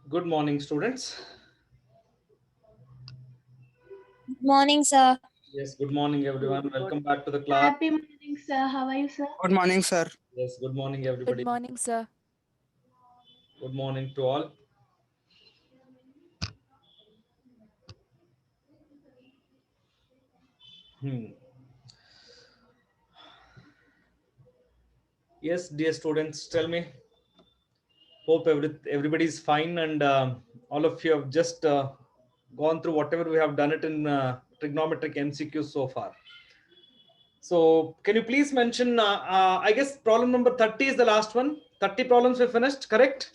Good morning, students. Good morning, sir. Yes, good morning, everyone. Welcome back to the class. Happy morning, sir. How are you, sir? Good morning, sir. Yes, good morning, Good everybody. morning, sir. Good morning to all. Yes, dear students, tell me. Hope everybody is fine, and all of you have just gone through whatever we have done it in trigonometric MCQ so far. So, can you please mention? I guess problem number 30 is the last one. 30 problems we finished, correct?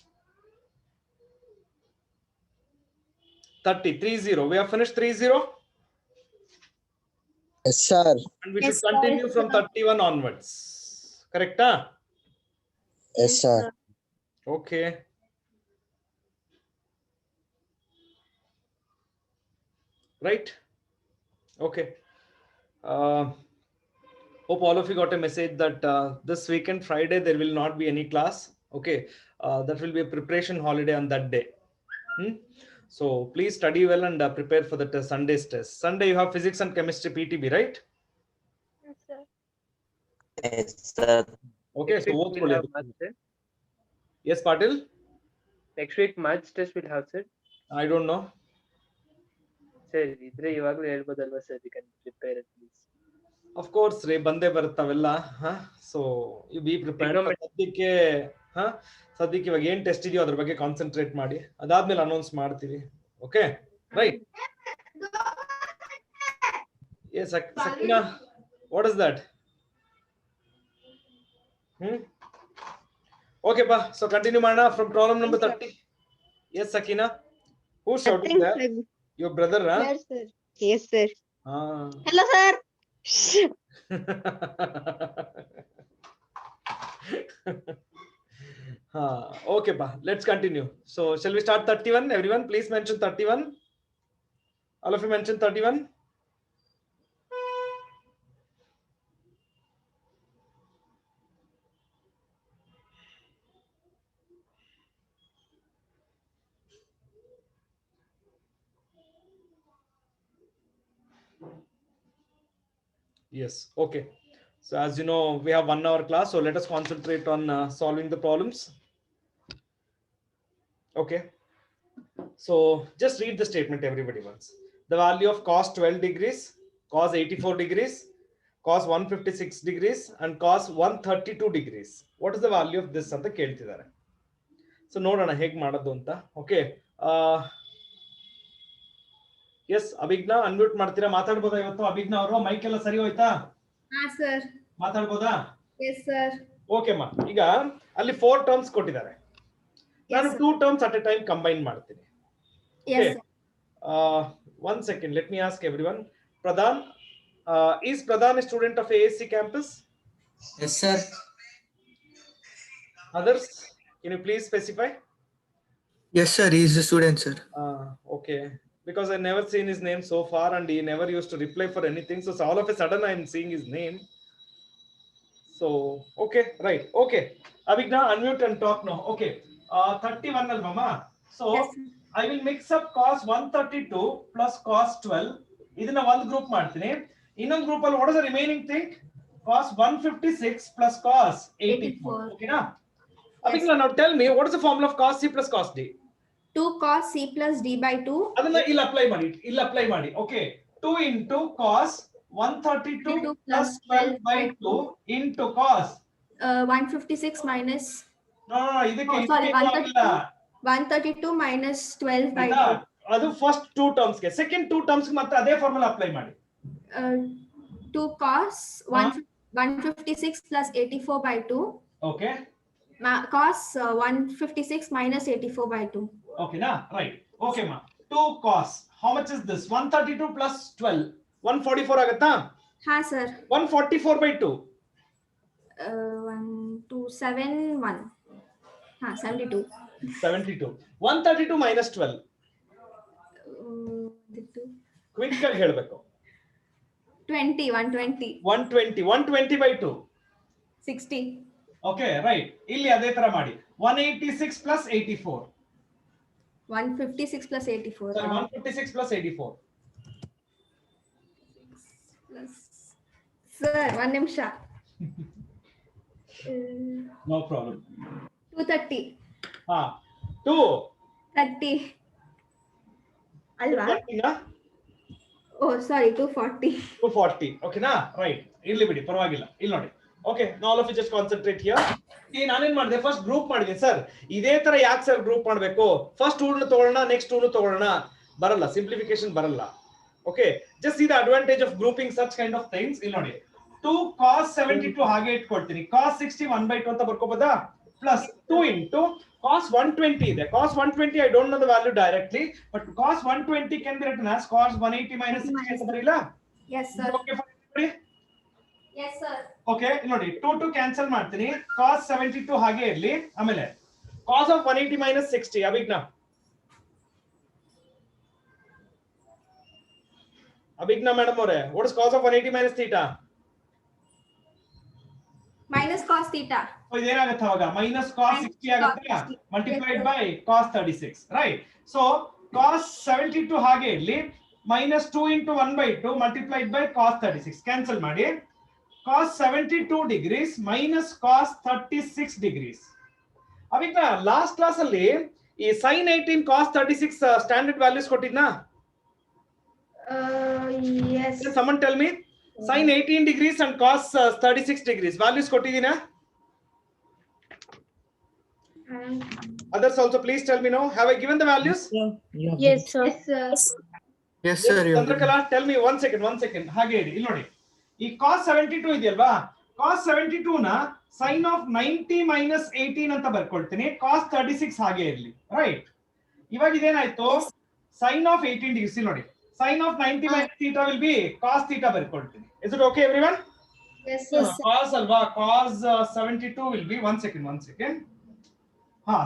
30, 30. We have finished 30. Yes, sir. And we Yes, should continue from 31 onwards. Correct? Huh? Yes, sir. Okay. Right? Okay. Hope all of you got a message that this weekend, Friday, there will not be any class. Okay. That will be a preparation holiday on that day. So please study well and prepare for the Sunday's test. Sunday, you have physics and chemistry PTB, right? Yes, sir. Yes, sir. Okay. Next So, week what we'll have much, sir. Yes, Patil? Next week March test will have, sir. I don't know. Sir, ಇದ್ರೆ ಇವಾಗಲೂ ಹೇಳ್ಬೋದಲ್ವಾ sir? You can prepare at least. Of course, ರೇ ಬಂದೇ ಬರುತ್ತವೆಲ್ಲ. So you be prepared. ಸದ್ಯಕ್ಕೆ ಸದ್ಯಕ್ಕೆ ಇವಾಗ ಏನ್ test ಇದೆಯೋ ಅದ್ರ ಬಗ್ಗೆ ಕಾನ್ಸಂಟ್ರೇಟ್ ಮಾಡಿ. ಅದಾದ್ಮೇಲೆ ಅನೌನ್ಸ್ ಮಾಡ್ತೀವಿ. Okay, right? Yes, Sakina, what is that? Okay, pa. So continue ಮಾಡೋಣ from problem number 30. Yes, Sakina. Who's shouting there? Your brother, huh? Yes, sir. Yes, sir. Ah. Hello, sir. Okay, pa. Let's continue. So, shall we start 31? Everyone, please mention 31. All of you mention 31. Yes. Okay. So, as you know, we have 1 hour class. So, let us concentrate on solving the problems. Okay. So, just read the statement everybody wants. The value of cos 12 degrees, cos 84 degrees, cos 156 degrees, and cos 132 degrees. What is the value of this? ಅಂತ ಕೇಳ್ತಿದ್ದಾರೆ. So, ನೋಡೋಣ ಹೇಗೆ ಮಾಡೋದು ಅಂತ. Okay. S Abhijna unmute ಮಾಡ್ತೀರಾ? ಮಾತಾಡ್ಬೋದಾ ಇವತ್ತು ಅಭಿಜ್ಞಾ ಅವರು? Mic ಎಲ್ಲ ಸರಿ ಹೋಯ್ತಾ? ಸರ್ ಮಾತಾಡ್ಬೋದಾ? Yes sir. ಓಕೆ ಮಾ. ಈಗ ಅಲ್ಲಿ 4 ಟರ್ಮ್ಸ್ ಕೊಟ್ಟಿದ್ದಾರೆ. ನಾನು 2 terms at a time combine ಮಾಡ್ತೀನಿ. One second, let me ask everyone. Pradhan, is Pradhan a student of ASC campus? Yes, sir. Others, can you please specify? Yes, sir. He is a student, sir. Okay, because I never seen his name so far and he never used to reply for anything. So all of a sudden I am seeing his name. So, okay, right. Okay. Abhigna, unmute and talk now. Okay. 31 al mama. So, Yes, I will mix up cos 132 plus cos 12. ಇದನ್ನ ಒಂದು group ಮಾಡ್ತೀನಿ. ಇನ್ನೊಂದು group ಅಲ್ಲಿ what is the remaining thing? Cos 156 plus cos 84. Okay na? Abhigna, now tell me what is the formula of cos c plus cos d? 2 cos c plus d by 2. ಅದನ್ನ ಇಲ್ಲಿ apply ಮಾಡಿ. Okay. 2 into cos 132 plus 12 by 2 into cos 156 minus no, ಇದಕ್ಕೆ sorry, ಇದಕ್ಕೆ ಆಗಿಲ್ಲ. 132 minus 12 by 2. ಅದು first 2 terms ಗೆ. Second 2 terms ಗೆ ಮತ್ತೆ ಅದೇ ಫಾರ್ಮುಲಾ ಅಪ್ಲೈ ಮಾಡಿ. 2 cos 156 plus 84 by 2. Okay. Cos 156 minus 84 by 2. Okay na? Right. Okay ma. 2 cos. How much is this? 132 plus 12. 144 ಆಗುತ್ತಾ? ಹಾ ಸರ್. 144 by 2. 1271. ಹಾ 72. 72. 132 minus 12. ಕ್ವಿಕ್ ಆಗಿ ಹೇಳಬೇಕು. 20. 120. 120. 120 by 2. 60. Okay, right. ಇಲ್ಲಿ ಅದೇ ತರ ಮಾಡಿ. 186 plus 84. 156 plus 84. Sorry, 156 plus 84. Plus. Sir, 1 nimsha. No problem. 230. 2. 30. Alva? 240 na? Oh, sorry, 240. 240. Okay na? Right. Irli bidi, parvagilla. Illi nodi. Okay, now all of you just concentrate here. ನಾನೇನ್ ಮಾಡಿದೆ first group ಮಾಡಿದ್ದೀನಿ sir. ಇದೇ ತರ ಯಾಕೆ sir group ಮಾಡಬೇಕು? First tool ತಗೊಳ್ಳೋಣ, next tool ತಗೊಳ್ಳೋಣ, ಬರಲ್ಲ, ಸಿಂಪ್ಲಿಫಿಕೇಶನ್ ಬರಲ್ಲ. Okay, just C the advantage of grouping such kind of things. ಇಲ್ಲಿ ನೋಡಿ, 2 cos 72 ಹಾಗೆ ಇಟ್ಕೊಳ್ತೀನಿ. cos 60 1/2 ಅಂತ ಬರ್ಕೋಬೋದಾ? ಪ್ಲಸ್ 2 into cos 120 ಇದೆ. cos 120 I don't know the value directly, but cos 120 can be written as cos 180 minus 60 ಅಂತ ಬರೀಲ್ಲ? Yes, sir. Okay for everybody? Yes, sir. Okay, ನೋಡಿ 2 cancel ಮಾಡ್ತೀನಿ. cos 72 ಹಾಗೆ ಇರಲಿ. ಆಮೇಲೆ cos of 180 minus 60 Abhijna madam ಅವರೇ, what is cos of 180 minus theta? Minus cos theta. ಇದೇನಾಗುತ್ತೆ ಅವಾಗ? Minus cos 60 ಆಗುತ್ತೆ multiplied by cos 36, right? So cos 72 ಹಾಗೆ ಇರಲಿ, minus 2 into 1/2 multiplied by cos 36. Cancel ಮಾಡಿ. cos 72 degrees minus cos 36 degrees. ಅವಿಗ last class ಅಲ್ಲಿ ಈ sin 18 cos 36 standard values ಕೊಟ್ಟಿದ್ನಾ? Yes. Can someone tell me? sin 18 degrees and cos 36 degrees values ಕೊಟ್ಟಿದ್ದೀನಾ? Others also please tell me now. Have I given the values? Yes, sir. Yes, sir. Yes, sir. you have Chandrakala, tell me one second. ಹಾಗೆ ಇಡಿ. ಇಲ್ಲಿ ನೋಡಿ, ಈ cos 72 ಇದೆಯಲ್ವಾ, cos 72 ನ sin of 90 minus 18 ಅಂತ ಬರ್ಕೊಳ್ತೀನಿ. cos 36 ಹಾಗೆ ಇರಲಿ, right? ಇವಾಗ ಇದೇನಾಯ್ತು? sin of 18 degrees. ಇಲ್ಲಿ ನೋಡಿ, sin of 90 minus theta will be cos theta ಬರ್ಕೊಳ್ತೀನಿ. Is it okay everyone? Yes, sir. Cos alva, cos 72 will be one second.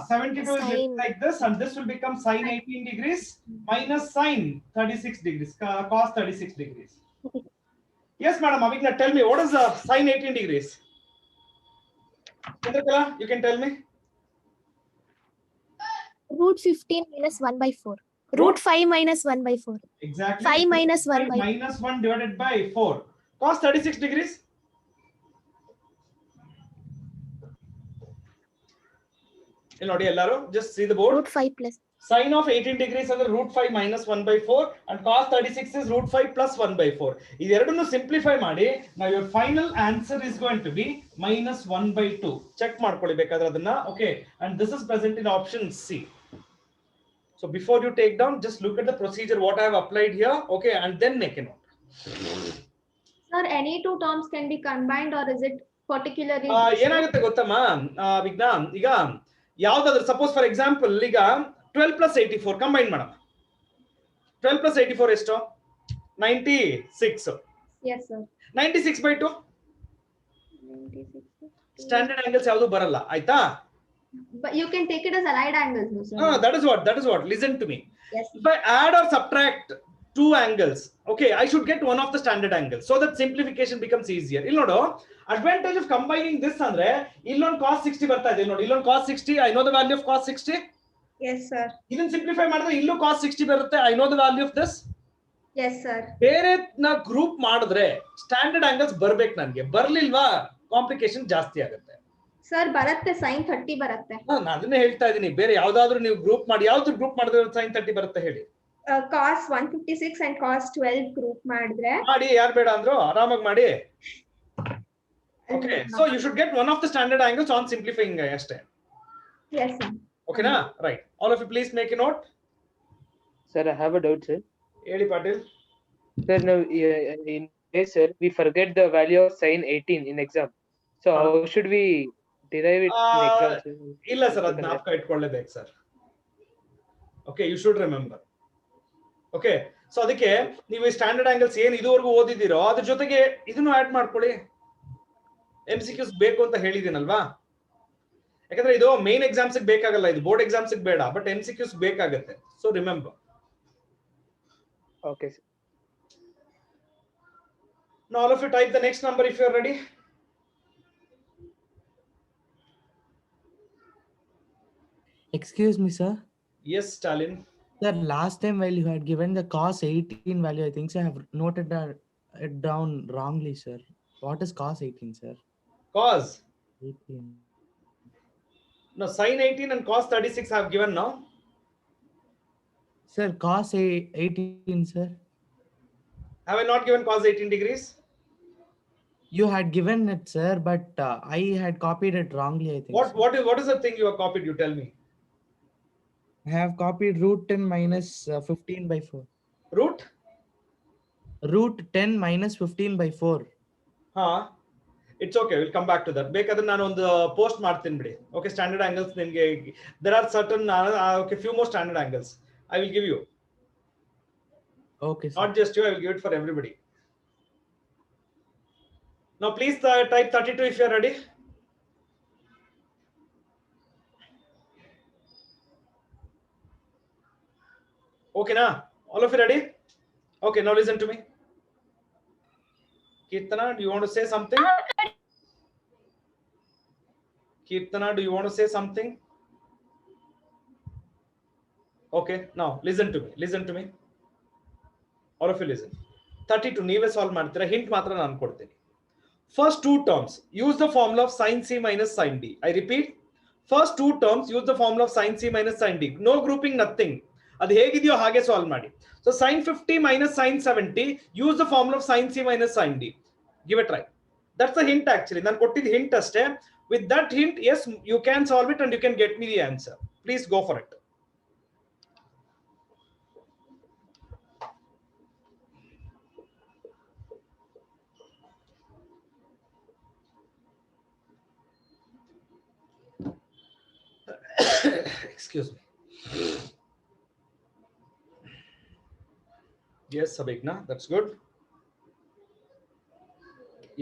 72 is Sin. like this, and this will become sin 18 degrees minus sin 36 degrees, cos 36 degrees. Yes, madam. Avigna, tell me, what is sin 18 degrees? Chandrakala, you can tell me. Root 15 minus 1/4. Root 5 minus 1/4. Exactly. 5 minus 1 by minus 1 divided by 4. Cos 36 degrees. ಇಲ್ಲಿ ನೋಡಿ ಎಲ್ಲರೂ, just see the board. root 5 plus. Sin of 18 degrees ಅಂದ್ರೆ root 5 minus 1/4 and cos 36 is root 5 plus 1/4. ಇದೆರಡನ್ನು simplify ಮಾಡಿ, now your final answer is going to be minus 1/2. Check ಮಾಡ್ಕೊಳ್ಳಿ ಬೇಕಾದ್ರೆ ಅದನ್ನ. Okay, and this is present in option C. So before you take down, just look at the procedure what I have applied here. Okay, and then make a note. Sir, any two terms can be combined, or is it particularly? ಏನಾಗುತ್ತೆ ಗೊತ್ತಮ್ಮ ವಿಜ್ಞಾನ್, ಈಗ ಯಾವ್ದಾದ್ರು suppose for example ಈಗ 12 plus 84 combine ಮಾಡೋಣ. 12 plus 84 ಎಷ್ಟು? 96. Yes, sir. 96/2 96. Standard angles ಯಾವುದು ಬರಲ್ಲ, ಆಯ್ತಾ? But you can take it as allied angles, no, sir. That is what. Listen to me. Yes. If I add or subtract two angles, okay, I should get one of the standard angles so that simplification becomes easier. ಇಲ್ಲಿ ನೋಡು, advantage of combining this ಅಂದ್ರೆ ಇಲ್ಲೊಂದು cos 60 ಬರ್ತಾ ಇದೆ. ನೋಡಿ, ಇಲ್ಲೊಂದು cos 60, I know the value of cos 60. Yes, sir. ಇದನ್ನ simplify ಮಾಡಿದ್ರೆ ಇಲ್ಲೂ cos 60 ಬರುತ್ತೆ, I know the value of this. Yes, sir. ಬೇರೆ ನ ಗ್ರೂಪ್ ಮಾಡಿದ್ರೆ ಸ್ಟ್ಯಾಂಡರ್ಡ್ ಆಂಗಲ್ಸ್ ಬರ್ಬೇಕು, ನನಗೆ ಬರ್ಲಿಲ್ವಾ ಕಾಂಪ್ಲಿಕೇಶನ್ ಜಾಸ್ತಿ ಆಗುತ್ತೆ. Sir, ಬರುತ್ತೆ sin 30 ಬರುತ್ತೆ. ನಾನು ಅದನ್ನೇ ಹೇಳ್ತಾ ಇದ್ದೀನಿ. ಬೇರೆ ಯಾವ್ದಾದ್ರು ನೀವು ಗ್ರೂಪ್ ಮಾಡಿ, ಯಾವ್ದು ಗ್ರೂಪ್ ಮಾಡಿದ್ರೆ sin 30 ಬರುತ್ತೆ ಹೇಳಿ? Cos 156 and cos 12 group ಮಾಡಿದ್ರೆ ಮಾಡಿ, ಯಾರು ಬೇಡ ಅಂದ್ರು ಆರಾಮಾಗಿ ಮಾಡಿ. Okay, so you should get one of the standard angles on simplifying ಅಷ್ಟೇ. Yes, sir. Okay na? Right. All of you please make a note. Sir, I have a doubt, sir. ಹೇಳಿ Patil. Sir, now in case, sir, we forget the value of sin 18 in exam. So how should we derive it in exam, sir? ಇಲ್ಲ sir, ಅದನ್ನ ಜ್ಞಾಪಕ ಇಟ್ಕೊಳ್ಳೇಬೇಕು sir. Okay, you should remember. Okay, so ಅದಕ್ಕೆ ನೀವು ಈ standard angles ಏನ್ ಇದುವರೆಗೂ ಓದಿದಿರೋ ಅದ್ರ ಜೊತೆಗೆ ಇದನ್ನು ಆಡ್ ಮಾಡ್ಕೊಳ್ಳಿ. MCQs ಬೇಕು ಅಂತ ಹೇಳಿದೀನಲ್ವಾ? ಯಾಕಂದ್ರೆ ಇದು ಮೇನ್ ಎಕ್ಸಾಮ್ಸ್ ಬೇಕಾಗಲ್ಲ, ಇದು ಬೋರ್ಡ್ ಎಕ್ಸಾಮ್ಸ್ ಬೇಡ, ಬಟ್ MCQs ಬೇಕಾಗುತ್ತೆ. So remember. Okay, sir. Now all of you type the next number if you are ready. Excuse me, sir. Yes, Stalin. Sir, last time while you had given the cos 18 value, I think so I have noted it down wrongly, sir. What is cos 18, sir? Cos. 18. No, sine 18 and cos 36 I have given now. Sir, cos 18, sir. Have I not given cos 18 degrees? You had given it, sir, but I had copied it wrongly, I think. What So. what is the thing you have copied? You tell me. I have copied root 10 minus 15 by 4. Root? Root 10 minus 15 by 4. Huh? It's okay. We'll come back to that. ಬೇಕಾದ್ರೆ ನಾನು ಒಂದು post ಮಾಡ್ತೀನಿ ಬಿಡಿ. Okay, standard angles ನಿಮಗೆ there are certain okay, few more standard angles. I will give you. Okay, sir. Not just you, I will give it for everybody. Now please type 32 if you are ready. Okay, na? All of you ready? Okay, now listen to me. Kirtana, do you want to say something? Kirtana, do you want to say something? Okay, now listen to me. Listen to me. All of you listen. 32 ನೀವೇ solve ಮಾಡ್ತೀರಾ. Hint ಮಾತ್ರ ನಾನು ಕೊಡ್ತೀನಿ. First two terms, use the formula of sin c minus sin d. I repeat, first two terms, use the formula of sin c minus sin d. No grouping, nothing. ಅದು ಹೇಗಿದೆಯೋ ಹಾಗೆ solve ಮಾಡಿ. So sin 50 minus sin 70, use the formula of sin c minus sin d. Give a try. That's the hint actually. ನಾನು ಕೊಟ್ಟಿದ್ದು hint ಅಷ್ಟೇ. With that hint, yes, you can solve it and you can get me the answer. Please go for it. Excuse me. Yes, Sabikna, that's good.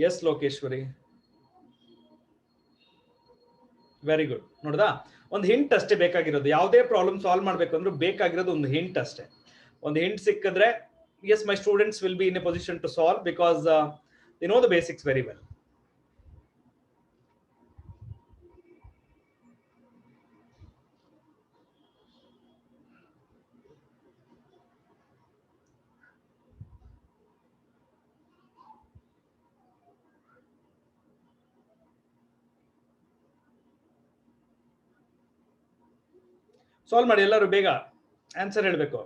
Yes, Lokeshwari. Very good. ನೋಡ್ದಾ, ಒಂದು hint ಅಷ್ಟೇ ಬೇಕಾಗಿರೋದು. ಯಾವುದೇ problem solve ಮಾಡಬೇಕು ಅಂದ್ರೆ ಬೇಕಾಗಿರೋದು ಒಂದು hint ಅಷ್ಟೇ. ಒಂದು ಹಿಂಟ್ ಸಿಕ್ಕಿದ್ರೆ yes, my students will be in a position to solve because they know the basics very well. Solve ಮಾಡಿ ಎಲ್ಲರೂ ಬೇಗ ಆನ್ಸರ್ ಹೇಳಬೇಕು.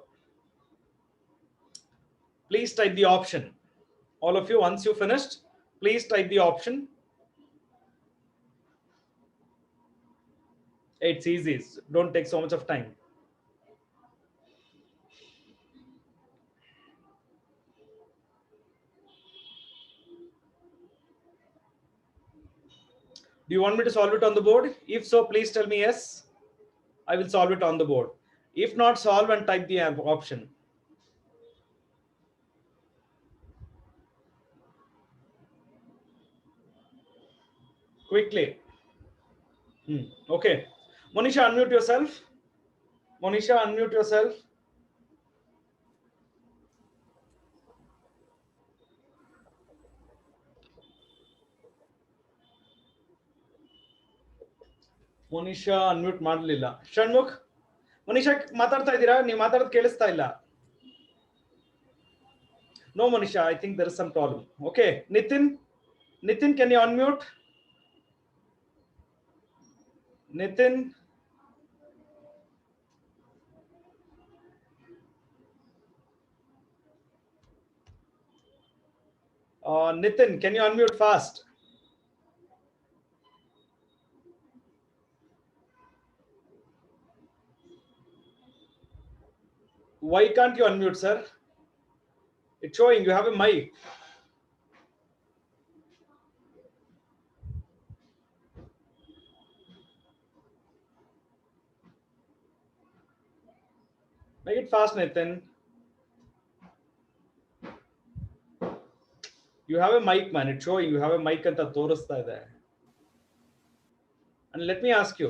Please type the option. All of you, once you finished, please type the option. It's easy. Don't take so much of time. Do you want me to solve it on the board? If so, please tell me yes. I will solve it on the board. If not, solve and type the option. Quickly. Okay. Monisha, unmute yourself. Monisha, unmute yourself. Monisha, unmute ಮಾಡಲಿಲ್ಲ. Shanmukh, Monisha ಮಾತಾಡ್ತಾ ಇದ್ದೀರಾ? ನೀವು ಮಾತಾಡೋದು ಕೇಳಿಸ್ತಾ ಇಲ್ಲ. No, Monisha, I think there is some problem. Okay, Nitin, can you unmute? Nitin. Nitin, can you unmute fast? Why can't you unmute, sir? It's showing you have a mic. Make it fast, Nitin. You have a mic, man. It's showing you have a mic anta ತೋರಿಸ್ತಾ ಇದೆ. And let me ask you,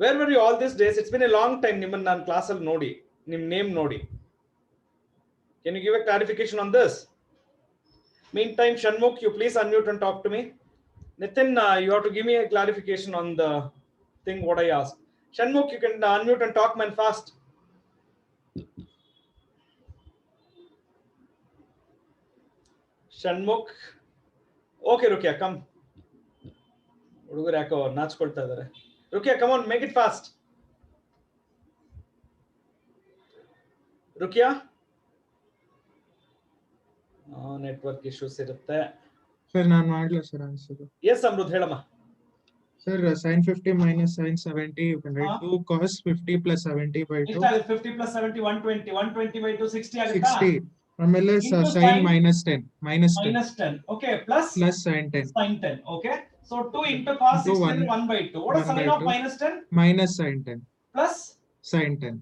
where were you all these days? It's been a long time. ನಿಮ್ಮನ್ನ ನಾನು ಕ್ಲಾಸಲ್ಲಿ ನೋಡಿ, ನಿಮ್ಮ name ನೋಡಿ. Can you give a clarification on this? Meantime, Shanmukh, you please unmute and talk to me. Nitin, you have to give me a clarification on the thing what I asked. Shanmukh, you can unmute and talk, man, fast. Shanmukh. Okay, Rukia, come. ಹುಡುಗರು ಯಾಕೋ ನಾಚ್ಕೊಳ್ತಾ ಇದ್ದಾರೆ. Rukia, come on, make it fast. Rukia? Network issues ಇರುತ್ತೆ. Sir ನಾನು ಮಾಡಲ sir answer. S Amrit, ಹೇಳಮ್ಮ. Sir sin 50 minus sin 70 you can write 2 cos 50 plus 70 by 2. 50 plus 70 120, 120 by 2 60 ಆಗುತ್ತಾ? 60. ಆಮೇಲೆ Into sin sin minus 10 minus 10. Okay, plus sin 10 sin 10. Okay, so 2 into cos Into 60 1 1 by 2. What is 1 sin by of 2. minus 10? minus sin 10 Plus sin 10.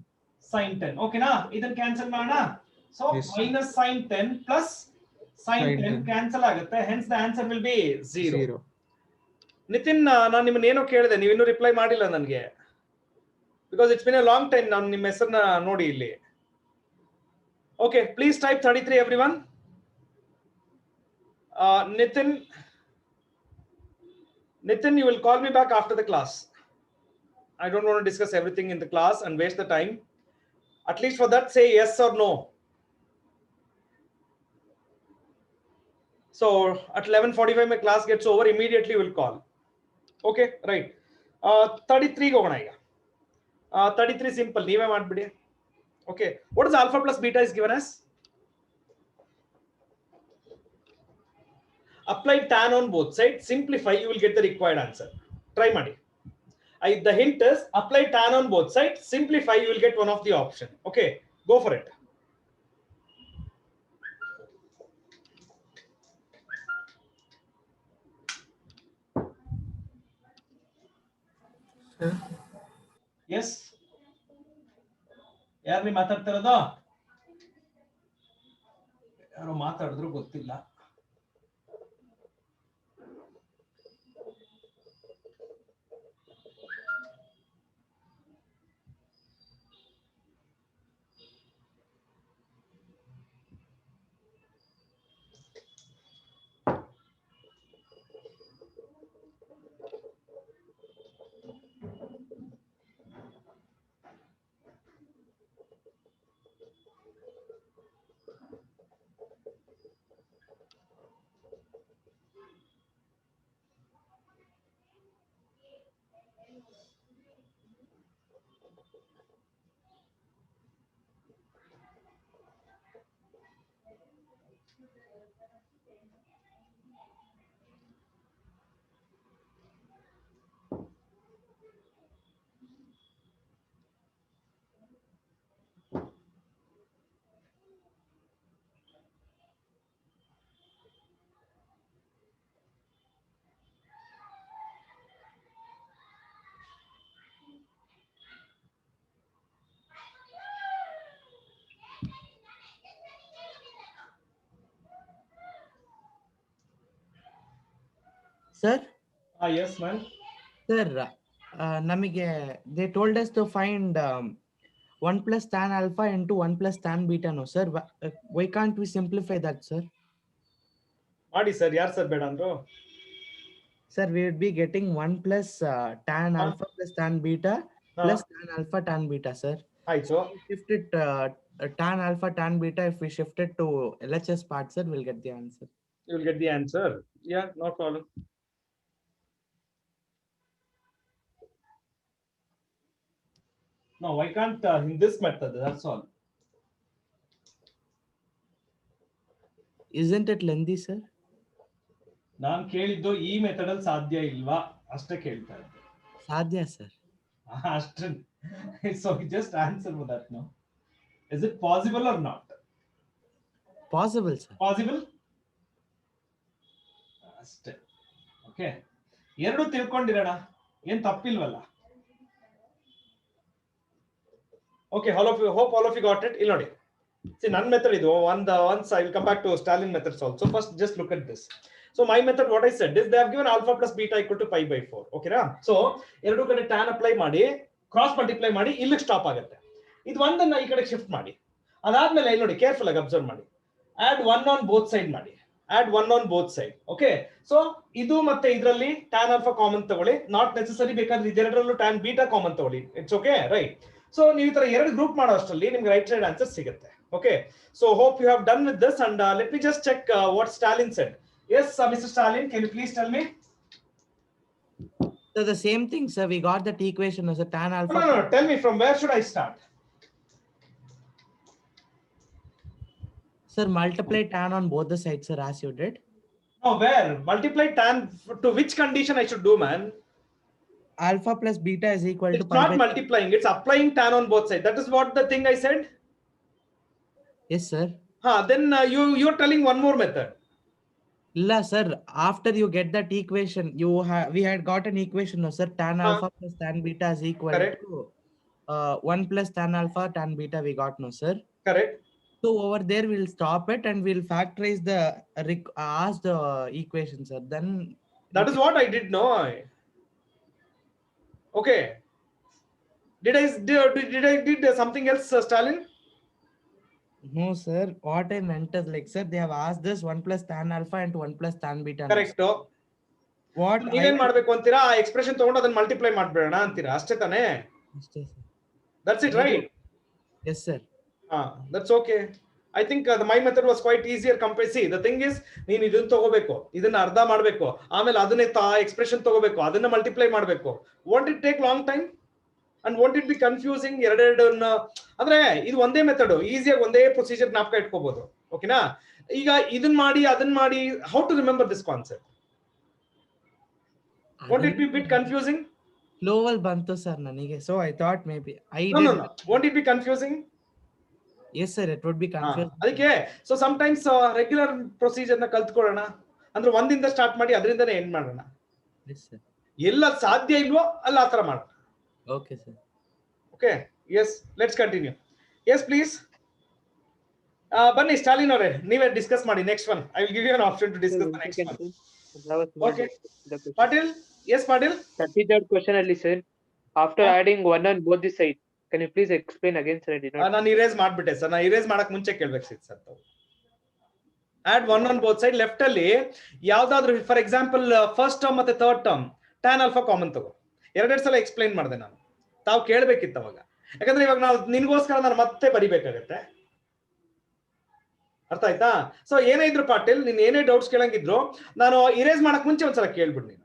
sin 10. Okay na, ಇದನ್ನ cancel ಮಾಡೋಣ. So Yes. minus sin 10 plus sin Sin 10 10. Cancel ಆಗುತ್ತೆ. Hence the answer will be 0. 0. Nitin, ನಾನು ನಿಮ್ಮನ್ನ ಏನೋ ಕೇಳಿದೆ, ನೀವು ಇನ್ನೂ reply ಮಾಡಿಲ್ಲ ನನಗೆ. Because it's been A long time ನಾನು ನಿಮ್ಮ ಹೆಸರನ್ನ ನೋಡಿ ಇಲ್ಲಿ. Okay, please type 33 everyone. Nitin, you will call me back after the class. I don't want to discuss everything in the class and waste the time. At least for that, say yes or no. So at 11:45 my class gets over, immediately we'll call. Okay, right. 33 ಹೋಗೋಣ ಈಗ. 33 simple, ನೀವೇ ಮಾಡ್ಬಿಡಿ. Okay, what is alpha plus beta is given as? Apply tan on both sides, simplify, you will get the required answer. Try ಮಾಡಿ. The hint is apply tan on both sides, simplify, you will get one of the option. Okay, go for it. Yes, ಯಾರು ಮಾತಾಡ್ತಿರೋದು? ಯಾರೋ ಮಾತಾಡಿದ್ರು ಗೊತ್ತಿಲ್ಲ. Sir? Yes, ma'am. Sir, namige they told us to find 1 plus tan alpha into 1 plus tan beta, no sir? Why can't we simplify that, sir? ಮಾಡಿ sir, ಯಾರು sir ಬೇಡ ಅಂದ್ರು? Sir, we would be getting 1 plus tan alpha plus tan beta plus tan alpha tan beta, sir. ಆಯ್ತು. Shift it tan alpha tan beta, if we shift it to LHS part, sir, we'll get the answer. You will get the answer. Yeah, no problem. No, why can't in this method? That's all. Isn't it lengthy, sir? ನಾನು ಕೇಳಿದ್ದು ಈ method ಅಲ್ಲಿ ಸಾಧ್ಯ ಇಲ್ವಾ ಅಷ್ಟೇ ಕೇಳ್ತಾ ಇದ್ದೆ. ಸಾಧ್ಯ ಸರ್. ಅಷ್ಟೇ. So just answer for that now. Is it possible or not? Possible, sir. Possible? ಅಷ್ಟೇ. ಓಕೆ, ಎರಡು ತಿಳ್ಕೊಂಡಿರೋಣ, ಏನ್ ತಪ್ಪಿಲ್ವಲ್ಲ. Okay, hope all of you got it. ಇಲ್ಲಿ ನೋಡಿ, see ನನ್ನ ಮೆಥಡ್ ಇದು. Once I will come back to Stalin methods also. First just look at this. So my method, what I said is they have given alpha plus beta equal to pi by 4. Okay na? So ಎರಡು ಕಡೆ tan apply ಮಾಡಿ cross multiply ಮಾಡಿ ಇಲ್ಲಿಗೆ stop ಆಗುತ್ತೆ. ಇದು ಒಂದನ್ನ ಈ ಕಡೆ ಶಿಫ್ಟ್ ಮಾಡಿ, ಅದಾದ್ಮೇಲೆ ಇಲ್ಲಿ ನೋಡಿ ಕೇರ್ಫುಲ್ ಆಗಿ ಅಬ್ಸರ್ವ್ ಮಾಡಿ, ಆಡ್ 1 ಆನ್ ಬೋತ್ ಸೈಡ್ ಮಾಡಿ. add 1 on both side. Okay, so idu matte idರಲ್ಲಿ tan alpha ಕಾಮನ್ ತಗೊಳ್ಳಿ, ನಾಟ್ ನೆಸೆಸರಿ ಬೇಕಾದ್ರೆ ಇದೆರಡರಲ್ಲೂ tan beta ಕಾಮನ್ ತಗೊಳ್ಳಿ, ಇಟ್ಸ್ ಓಕೆ ರೈಟ್. ಸೊ ನೀವು ಈ ತರ ಎರಡು ಗ್ರೂಪ್ ಮಾಡೋ ಅಷ್ಟರಲ್ಲಿ ನಿಮ್ಗೆ ರೈಟ್ ಸೈಡ್ ಆನ್ಸರ್ ಸಿಗುತ್ತೆ. Okay, so hope you have done with this and let me just check what Stalin said. Yes, Mr. Stalin, can you please tell me? So the same thing, sir. We got that equation as a tan alpha. No, tell me from where should I start? Sir, multiply tan on both the sides, sir, as you did. No, where? Multiply tan to which condition I should do, man? Alpha plus beta is equal to It's pi not by- multiplying, it's applying tan on both sides. That is what the thing I said. Yes, sir. Then you're telling one more method. La, sir, after you get that equation, we had got an equation, no, sir. Tan alpha plus tan beta is equal Correct. to 1 plus tan alpha tan beta we got, no, sir. Correct. So over there we'll stop it and we'll factorize the ask the equation, sir. Then That is what I did. No. Okay. Did I did something else, Stalin? no, sir. What I meant is like, sir, they have asked this 1 plus tan alpha and 1 plus tan beta. no, Correct. sir. What ನೀವೇನ್ ಮಾಡ್ಬೇಕು ಅಂತೀರಾ, ಆ expression ತಗೊಂಡು ಅದನ್ನ multiply ಮಾಡ್ಬೇಡ ಅಂತೀರಾ, ಅಷ್ಟೇ ತಾನೇ? That's it, right? Yes, sir. That's okay. I think my method was quite easier compared. See, the thing is, ನೀನು ಇದನ್ನ ತಗೋಬೇಕು, ಇದನ್ನ ಅರ್ಧ ಮಾಡ್ಬೇಕು, ಆಮೇಲೆ ಅದನ್ನೇ ಎಕ್ಸ್ಪ್ರೆಷನ್ ತಗೋಬೇಕು, ಅದನ್ನ ಮಲ್ಟಿಪ್ಲೈ ಮಾಡ್ಬೇಕು. Won't it take long time? And won't it be confusing? ಎರಡೆರಡನ್ನ ಅಂದ್ರೆ ಇದು ಒಂದೇ ಮೆಥಡ್, ಈಸಿಯಾಗಿ ಒಂದೇ ಪ್ರೊಸೀಜರ್ ಜ್ಞಾಪಕ ಇಟ್ಕೋಬಹುದು. ಓಕೆನಾ? ಈಗ ಇದನ್ನ ಮಾಡಿ ಅದನ್ನ ಮಾಡಿ, how to remember this concept? Won't it be a bit confusing? Lowell bantu, sir, nanige. So I thought maybe No. Won't it be confusing? Yes, sir, it would be confusing. ಅದಕ್ಕೆ so sometimes regular procedure ನ ಕಲ್ತ್ಕೊಳ್ಳೋಣ, ಅಂದ್ರೆ ಒಂದಿಂದ start ಮಾಡಿ ಅದರಿಂದನೇ end ಮಾಡೋಣ. Yes, sir. ಎಲ್ಲ ಸಾಧ್ಯ ಇಲ್ವೋ ಅಲ್ಲಿ ಆತರ ಮಾಡೋಣ. Okay, sir. Okay, yes, let's continue. Yes, please. ಬನ್ನಿ ಸ್ಟಾಲಿನ್ ಅವರೇ, ನೀವೇ ಡಿಸ್ಕಸ್ ಮಾಡಿ next one. I will give you an option to discuss the next one. Okay. Patil, yes, Patil. 33rd question ಅಲ್ಲಿ sir, after adding 1 on both the sides, can you please explain again, sir? I did not. ನಾನು erase ಮಾಡ್ಬಿಟ್ಟೆ sir, ನಾನು erase ಮಾಡಕ್ ಮುಂಚೆ ಕೇಳ್ಬೇಕು sir. Add 1 on both side. Left ಅಲ್ಲಿ ಯಾವ್ದಾದ್ರು for example first term ಮತ್ತೆ third term tan alpha common ತಗೋ. ಎರಡೆರಡು ಸಲ ಎಕ್ಸ್ಪ್ಲೈನ್ ಮಾಡಿದೆ ನಾನು, ತಾವು ಕೇಳ್ಬೇಕಿತ್ತು ಅವಾಗ. ಯಾಕಂದ್ರೆ ಇವಾಗ ನಾವು ನಿನ್ಗೋಸ್ಕರ ನಾನು ಮತ್ತೆ ಬರಿಬೇಕಾಗತ್ತೆ. ಅರ್ಥ ಆಯ್ತಾ? ಸೊ ಏನೇ ಇದ್ರು ಪಾಟೀಲ್, ನೀನ್ ಏನೇ ಡೌಟ್ಸ್ ಕೇಳಂಗಿದ್ರು ನಾನು ಇರೇಸ್ ಮಾಡಕ್ ಮುಂಚೆ ಒಂದ್ಸಲ ಕೇಳ್ಬಿಡ್ ನೀನು.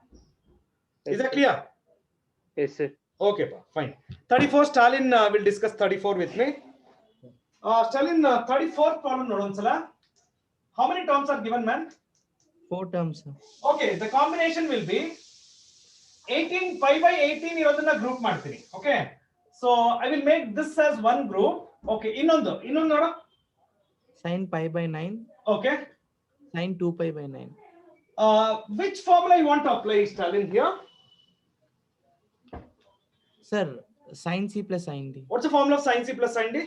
Is that clear? Yes, sir. Okay, fine. 34, Stalin will discuss 34 with me. Stalin, 34th problem ನೋಡು ಒಂದ್ಸಲ. How many terms are given, man? 4 terms, sir. Okay, the combination will be 18 pi by 18 ಇರೋದನ್ನ group ಮಾಡ್ತೀನಿ. Okay, so I will make this as one group. Okay, ಇನ್ನೊಂದು ನೋಡು. Sin pi by 9. Okay, Sin 2 pi by 9. Which formula you want to apply, Stalin, here? Sir, sin C plus sin D. What's the formula of sin C plus sin D?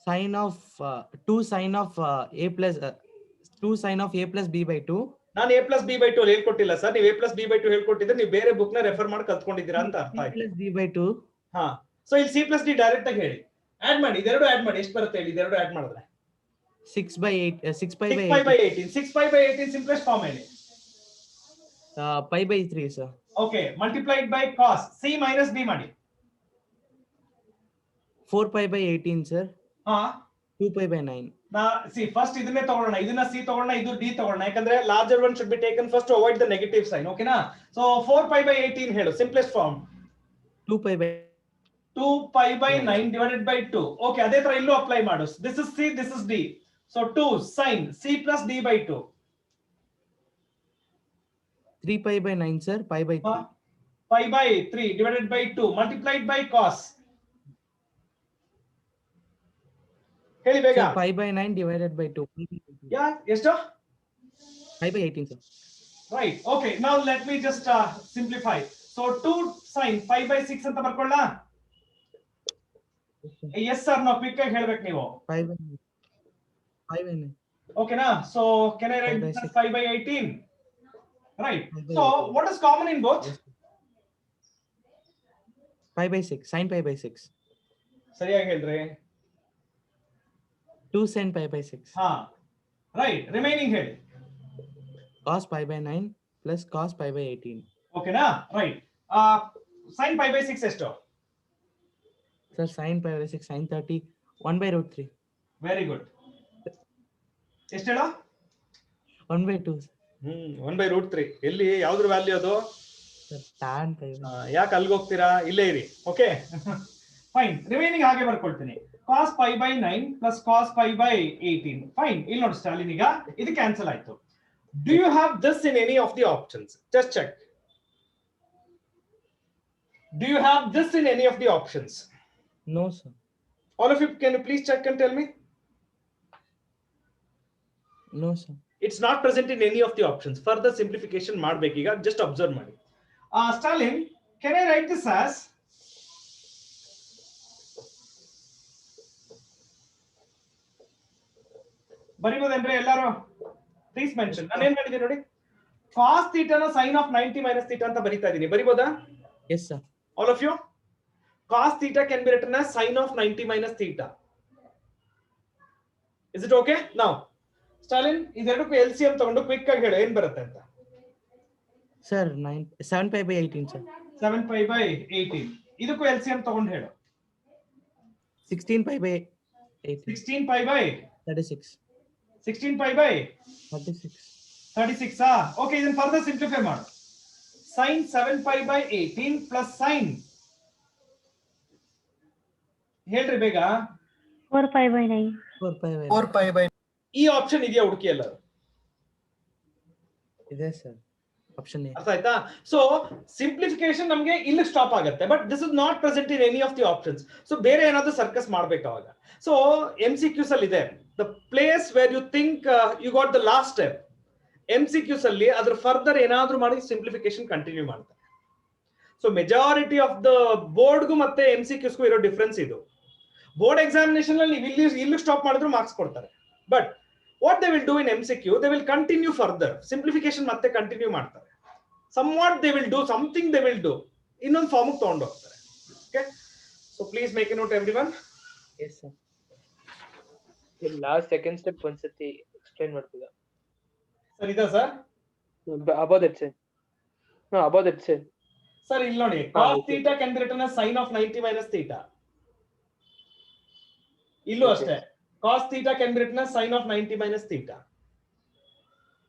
Sin of 2 sin of A plus 2 sin of A plus B by 2. ನಾನು a plus b by 2 ಹೇಳ್ಕೊಟ್ಟಿಲ್ಲ sir, ನೀವು a plus b by 2 ಹೇಳ್ಕೊಟ್ಟಿದ್ರೆ ನೀವು ಬೇರೆ book ನ refer ಮಾಡಿ ಕಲ್ತ್ಕೊಂಡಿದ್ದೀರಾ ಅಂತ ಅರ್ಥ C ಆಯ್ತು. plus D by 2. ಹಾ, ಸೊ ಇಲ್ಲಿ c plus d ಡೈರೆಕ್ಟ್ ಆಗಿ ಹೇಳಿ, ಆಡ್ ಮಾಡಿ, ಇದೆರಡು ಆಡ್ ಮಾಡಿ, ಎಷ್ಟು ಬರುತ್ತೆ ಹೇಳಿ, ಇದೆರಡು ಆಡ್ ಮಾಡಿದ್ರೆ 6 by 8 6 pi 6 by pi 18. by 18 6 pi by 18 simplest form ಹೇಳಿ. Pi by 3, sir. Okay, multiplied by cos, c minus b ಮಾಡಿ. 4 pi by 18, sir. ಹಾ, 2 pi by 9. ನಾ ಸಿ ಫಸ್ಟ್ ಇದನ್ನೇ ತಗೊಳ್ಳೋಣ, ಇದನ್ನ c ತಗೊಳ್ಳೋಣ, ಇದು d ತಗೊಳ್ಳೋಣ, ಯಾಕಂದ್ರೆ larger one should be taken first to avoid the negative sign. ಓಕೆನಾ? ಸೊ 4 pi by 18 ಹೇಳು, simplest form 2 pi by 2 pi by 9 divided by 2. Okay, ಅದೇ ತರ ಇಲ್ಲೂ ಅಪ್ಲೈ ಮಾಡು. This is c, this is d. So 2 sin c plus d by 2. 3 pi by 9, sir. Pi by 3. Pi by 3 divided by 2 multiplied by cos. ಹೇಳಿ ಬೇಗ. Sir, pi by 9 divided by 2. ಯಾ, ಎಷ್ಟು? Pi by 18, sir. Right. Okay. Now let me just simplify. So 2 sin pi by 6 ಅಂತ ಬರ್ಕೊಳ್ಳ. Yes sir, no quick ಆಗಿ ಹೇಳ್ಬೇಕು ನೀವು. Pi by 9. Pi by 9. Okay na? So can I write Pi by this as 6. 5 by 18? Right. Pi by So 18. what is common in both? Pi by 6. Sin pi by 6. ಸರಿಯಾಗಿ ಹೇಳ್ರಿ. 2 sin pi by 6. ಹಾ, Right, remaining ಹೇಳಿ. Cos pi by 9 plus cos pi by 18. ಓಕೆನಾ? Right. sin pi by 6 ಎಷ್ಟು? Sir, sin pi by 6, sin 30, 1 by root 3. Very good. ಎಷ್ಟು ಹೇಳೋ? 1 by 2. 1 by root 3. ಎಲ್ಲಿ ಯಾವ್ದ್ರ ವ್ಯಾಲ್ಯೂ ಅದು? Sir, tan pi by. ಯಾಕೆ ಅಲ್ಲಿಗೆ ಹೋಗ್ತೀರಾ? ಇಲ್ಲೇ ಇರಿ. Okay fine. ರಿಮೈನಿಂಗ್ ಹಾಗೆ ಬರ್ಕೊಳ್ತೀನಿ. cos pi by 9 plus cos pi by 18. Fine. ಇಲ್ಲಿ ನೋಡಿ ಸ್ಟಾಲಿನ್, ಈಗ ಇದು ಕ್ಯಾನ್ಸಲ್ ಆಯ್ತು. Do you have this in any of the options? Just check. Do you have this in any of the options? No, sir. All of you, can you please check and tell me? No, sir. It's not present in any of the options. Further simplification ಮಾಡಬೇಕೀಗ. Just observe ಮಾಡಿ. Stalin, can I write this as ಬರಿಬೋದೇನ್ರಿ ಎಲ್ಲರೂ? Please mention. ನಾನು ಏನ್ ಮಾಡಿದ್ದೀನಿ ನೋಡಿ, cos theta ನ sin of 90 minus theta ಅಂತ ಬರಿತಾ ಇದ್ದೀನಿ. ಬರಿಬೋದಾ? Yes, sir. All of you? Cos theta can be written as sin of 90 minus theta. Is it okay? Now, Stalin, ಇದೆರಡಕ್ಕೂ LCM ತಗೊಂಡು ಕ್ವಿಕ್ ಆಗಿ ಹೇಳು ಏನ್ ಬರುತ್ತೆ ಅಂತ. Sir, 7 pi by 18, sir. 7 pi by 18. ಇದಕ್ಕೂ LCM ತಗೊಂಡು ಹೇಳು. 16 pi by 18. 16 pi by 36. 16 pi by 36. 36. Okay, then further simplify ಮಾಡು. Sin 7 pi by 18 plus sin. ಹೇಳ್ರಿ ಬೇಗ. 4 pi by 9. 4 pi by 4 pi by ಈ ಆಪ್ಷನ್ ಇದೆಯಾ ಹುಡುಕಿ ಎಲ್ಲರೂ? ಇದೆ, sir. Option A. ಅರ್ಥ ಆಯ್ತಾ? ಸೊ ಸಿಂಪ್ಲಿಫಿಕೇಶನ್ ನಮಗೆ ಇಲ್ಲಿ ಸ್ಟಾಪ್ ಆಗುತ್ತೆ, but this is not present in any of the options. So ಬೇರೆ ಏನಾದ್ರು ಸರ್ಕಸ್ ಮಾಡ್ಬೇಕು ಅವಾಗ. ಸೊ MCQs ಅಲ್ಲಿ ಇದೆ, the place where you think you got the last step. MCQs ಅಲ್ಲಿ ಅದ್ರ ಫರ್ದರ್ ಏನಾದ್ರು ಮಾಡಿ ಸಿಂಪ್ಲಿಫಿಕೇಶನ್ ಕಂಟಿನ್ಯೂ ಮಾಡ್ತಾರೆ. ಸೊ ಮೆಜಾರಿಟಿ ಆಫ್ ದ ಬೋರ್ಡ್ಗೂ ಮತ್ತೆ MCQsಗೂ ಇರೋ ಡಿಫ್ರೆನ್ಸ್ ಇದು. ಬೋರ್ಡ್ ಎಕ್ಸಾಮಿನೇಷನ್ ಅಲ್ಲಿ ನೀವು ಇಲ್ಲಿ ಸ್ಟಾಪ್ ಮಾಡಿದ್ರು ಮಾರ್ಕ್ಸ್ ಕೊಡ್ತಾರೆ, but what they will do in MCQ, they will continue further. Simplification ಮತ್ತೆ ಕಂಟಿನ್ಯೂ ಮಾಡ್ತಾರೆ. Somewhat they will do, something they will do. ಇನ್ನೊಂದು ಫಾರ್ಮ್ ತಗೊಂಡು ಹೋಗ್ತಾರೆ. Okay, so please make a note everyone. Yes, sir. Last second step ಒಂದ್ಸತಿ explain ಮಾಡ್ತೀರಾ? Sir ಇದಾ sir? Above that side. No, above that side. Sir ಇಲ್ಲಿ ನೋಡಿ, cos theta can be written as sin of 90 minus theta. ಇಲ್ಲೂ ಅಷ್ಟೇ, cos theta can be written as sin of 90 minus theta.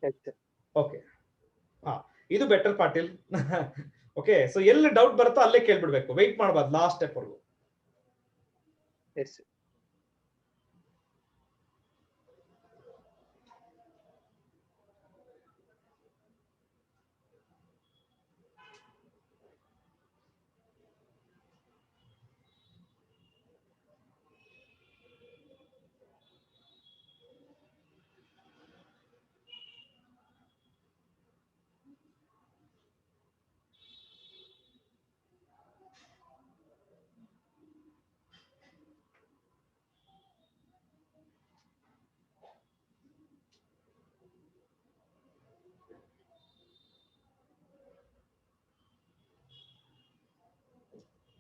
Yes, sir. Okay. ಇದು better Patil. Okay, so ಎಲ್ಲಿ doubt ಬರುತ್ತೋ ಅಲ್ಲೇ ಕೇಳ್ಬಿಡ್ಬೇಕು, weight ಮಾಡಬಾರ್ದು last step ವರೆಗೂ. Yes, sir.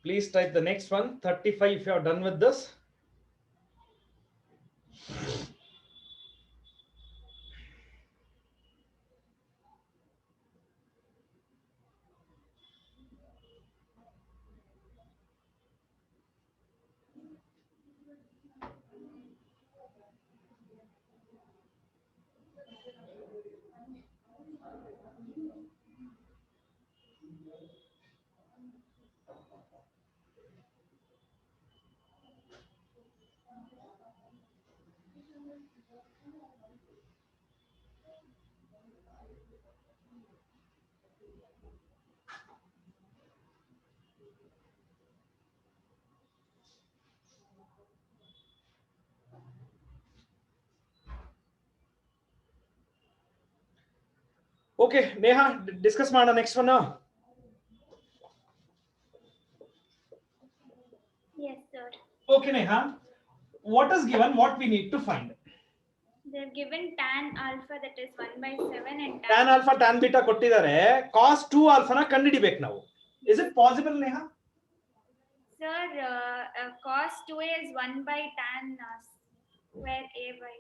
Please type the next one, 35 if you are done with this. Okay, Neha, discuss ಮಾಡೋಣ next one now. Yes, sir. Okay, Neha, what is given, what we need to find? They've given tan alpha, that is 1 by 7, and Tan alpha tan beta ಕೊಟ್ಟಿದ್ದಾರೆ, cos 2 alpha ನ ಕಂಡುಹಿಡಿಬೇಕು ನಾವು. Is it possible, Neha? Sir, cos 2a is 1 by tan square a by.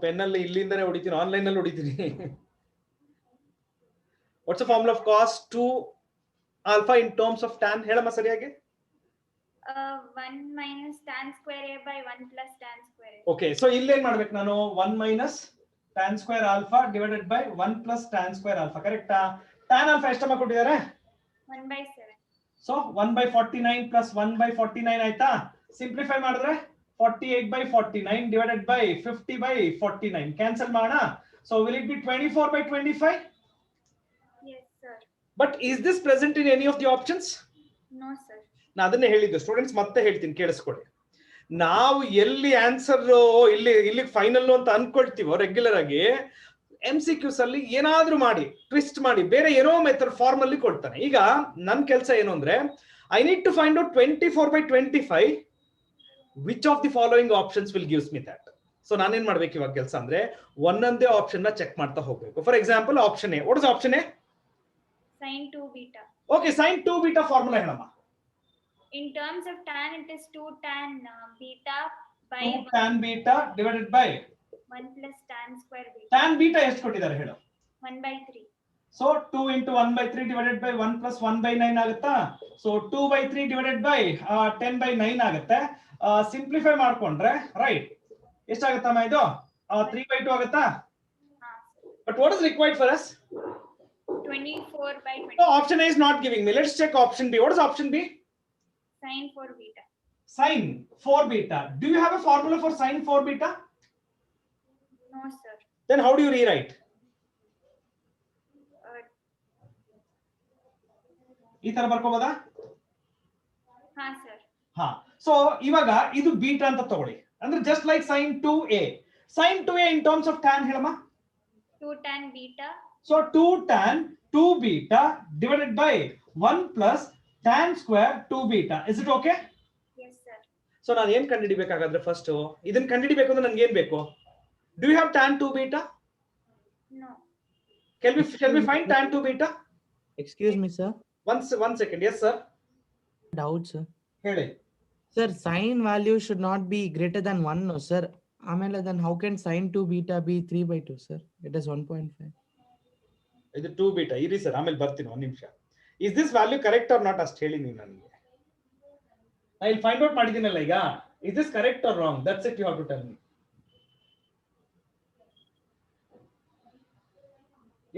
ಪೆನ್ನಲ್ಲಿ ಇಲ್ಲಿಂದನೇ ಹೊಡಿತೀನಿ, online ಅಲ್ಲಿ ಹೊಡಿತೀನಿ. What's the formula of cos 2 alpha in terms of tan? ಹೇಳಮ್ಮ ಸರಿಯಾಗಿ. 1 minus tan square a by 1 plus tan square a. Okay, so ಇಲ್ಲೇನ್ ಮಾಡ್ಬೇಕು ನಾನು? 1 minus tan square alpha divided by 1 plus tan square alpha. ಕರೆಕ್ಟಾ? tan alpha ಎಷ್ಟಮ್ಮ ಕೊಟ್ಟಿದ್ದಾರೆ? 1/7. So 1/49 plus 1/49 ಆಯ್ತಾ? Simplify ಮಾಡಿದ್ರೆ 48/49 divided by 50/49. Cancel ಮಾಡೋಣ. So will it be 24/25? Yes, sir. But is this present in any of the options? No, sir. ನಾ ಅದನ್ನೇ ಹೇಳಿದ್ದು students, ಮತ್ತೆ ಹೇಳ್ತೀನಿ ಕೇಳಿಸ್ಕೊಳ್ಳಿ. ನಾವು ಎಲ್ಲಿ ಆನ್ಸರ್ ಇಲ್ಲಿ ಫೈನಲ್ ಅಂತ ಅನ್ಕೊಳ್ತೀವೋ ರೆಗ್ಯುಲರ್ ಆಗಿ MCQs ಅಲ್ಲಿ ಏನಾದ್ರೂ ಮಾಡಿ ಟ್ವಿಸ್ಟ್ ಮಾಡಿ ಬೇರೆ ಏನೋ ಮೆಥಡ್ ಫಾರ್ಮ್ ಅಲ್ಲಿ ಕೊಡ್ತಾನೆ. ಈಗ ನನ್ನ ಕೆಲಸ ಏನು ಅಂದ್ರೆ, I need to find out 24/25 which of the following options will gives me that. So ನಾನೇನ್ ಮಾಡ್ಬೇಕು ಇವಾಗ ಕೆಲಸ ಅಂದ್ರೆ, ಒಂದೊಂದೇ ಆಪ್ಷನ್ ನ ಚೆಕ್ ಮಾಡ್ತಾ ಹೋಗ್ಬೇಕು. For example option A, what is option A? Sin 2 beta. Okay, sin 2 beta formula ಹೇಳಮ್ಮ. In terms of tan, it is 2 tan beta by 2 tan beta divided by 1 plus tan square beta. tan beta ಎಷ್ಟು ಕೊಟ್ಟಿದ್ದಾರೆ ಹೇಳು? 1/3. So 2 into 1/3 divided by 1 plus 1/9 ಆಗುತ್ತಾ? So 2/3 divided by 10/9 ಆಗುತ್ತೆ. Simplify ಮಾಡ್ಕೊಂಡ್ರೆ right ಎಷ್ಟಾಗುತ್ತಮ್ಮ ಇದು? 3/2 ಆಗುತ್ತಾ? But what is required for us? 24/20. So option A is not giving me. Let's check option B. What is option B? Sin 4 beta. Sin 4 beta. Do you have a formula for sin 4 beta? No, sir. Then how do you rewrite? ಈ ತರ ಬರ್ಕೋಬೋದಾ? ಹಾ sir. ಹಾ, so ಇವಾಗ ಇದು beta ಅಂತ ತಗೊಳ್ಳಿ. ಅಂದ್ರೆ just like sin 2a. sin 2a in terms of tan ಹೇಳಮ್ಮ. 2 tan beta. So 2 tan 2 beta divided by 1 plus tan square 2 beta. Is it okay? Yes, sir. So ನಾನು ಏನ್ ಕಂಡುಹಿಡಿಬೇಕಾದ್ರೆ ಫಸ್ಟ್ ಇದನ್ನ ಕಂಡುಹಿಡಿಬೇಕು ಅಂದ್ರೆ ನನಗೆ ಏನ್ ಬೇಕು? Do you have tan 2 beta? No. Can we find tan 2 beta? Excuse me, sir. One second. Yes, sir. Doubt, sir. ಹೇಳಿ. Sir, sin value should not be greater than 1, no, sir. ಆಮೇಲೆ then how can sin 2 beta be 3/2, sir? It is 1.5. ಇದು 2 beta. ಇರಿ sir, ಆಮೇಲೆ ಬರ್ತೀನಿ ಒಂದು ನಿಮಿಷ. Is this value correct or not ಅಷ್ಟು ಹೇಳಿ ನೀವು ನನಗೆ. ನಾ ಇಲ್ಲಿ ಫೈಂಡ್ ಔಟ್ ಮಾಡಿದ್ದೀನಲ್ಲ ಈಗ. Is this correct or wrong? That's it, you have to tell me.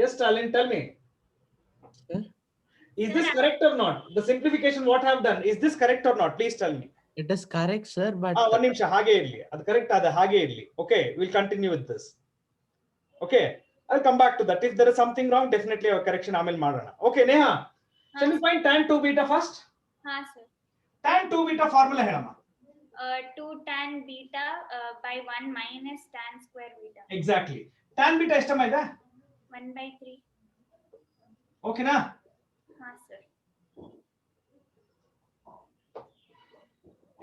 Yes, Stalin, tell me. Sir? Is this correct or not? The simplification what I have done, is this correct or not? Please tell me. It is correct, sir, but ಒಂದು ನಿಮಿಷ ಹಾಗೆ ಇರಲಿ. ಅದು correct ಆದ ಹಾಗೆ ಇರಲಿ. Okay, we'll continue with this. Okay, I'll come back to that. If there is something wrong, definitely a correction ಆಮೇಲೆ ಮಾಡೋಣ. Okay, Neha, shall we find tan 2 beta first? ಹಾ ಸರ್. Tan 2 beta formula ಹೇಳಮ್ಮ. 2 tan beta by 1 minus tan square beta. Exactly. Tan beta ಎಷ್ಟಮ್ಮ ಇದೆ? 1/3. ಓಕೆನಾ? ಹಾ sir.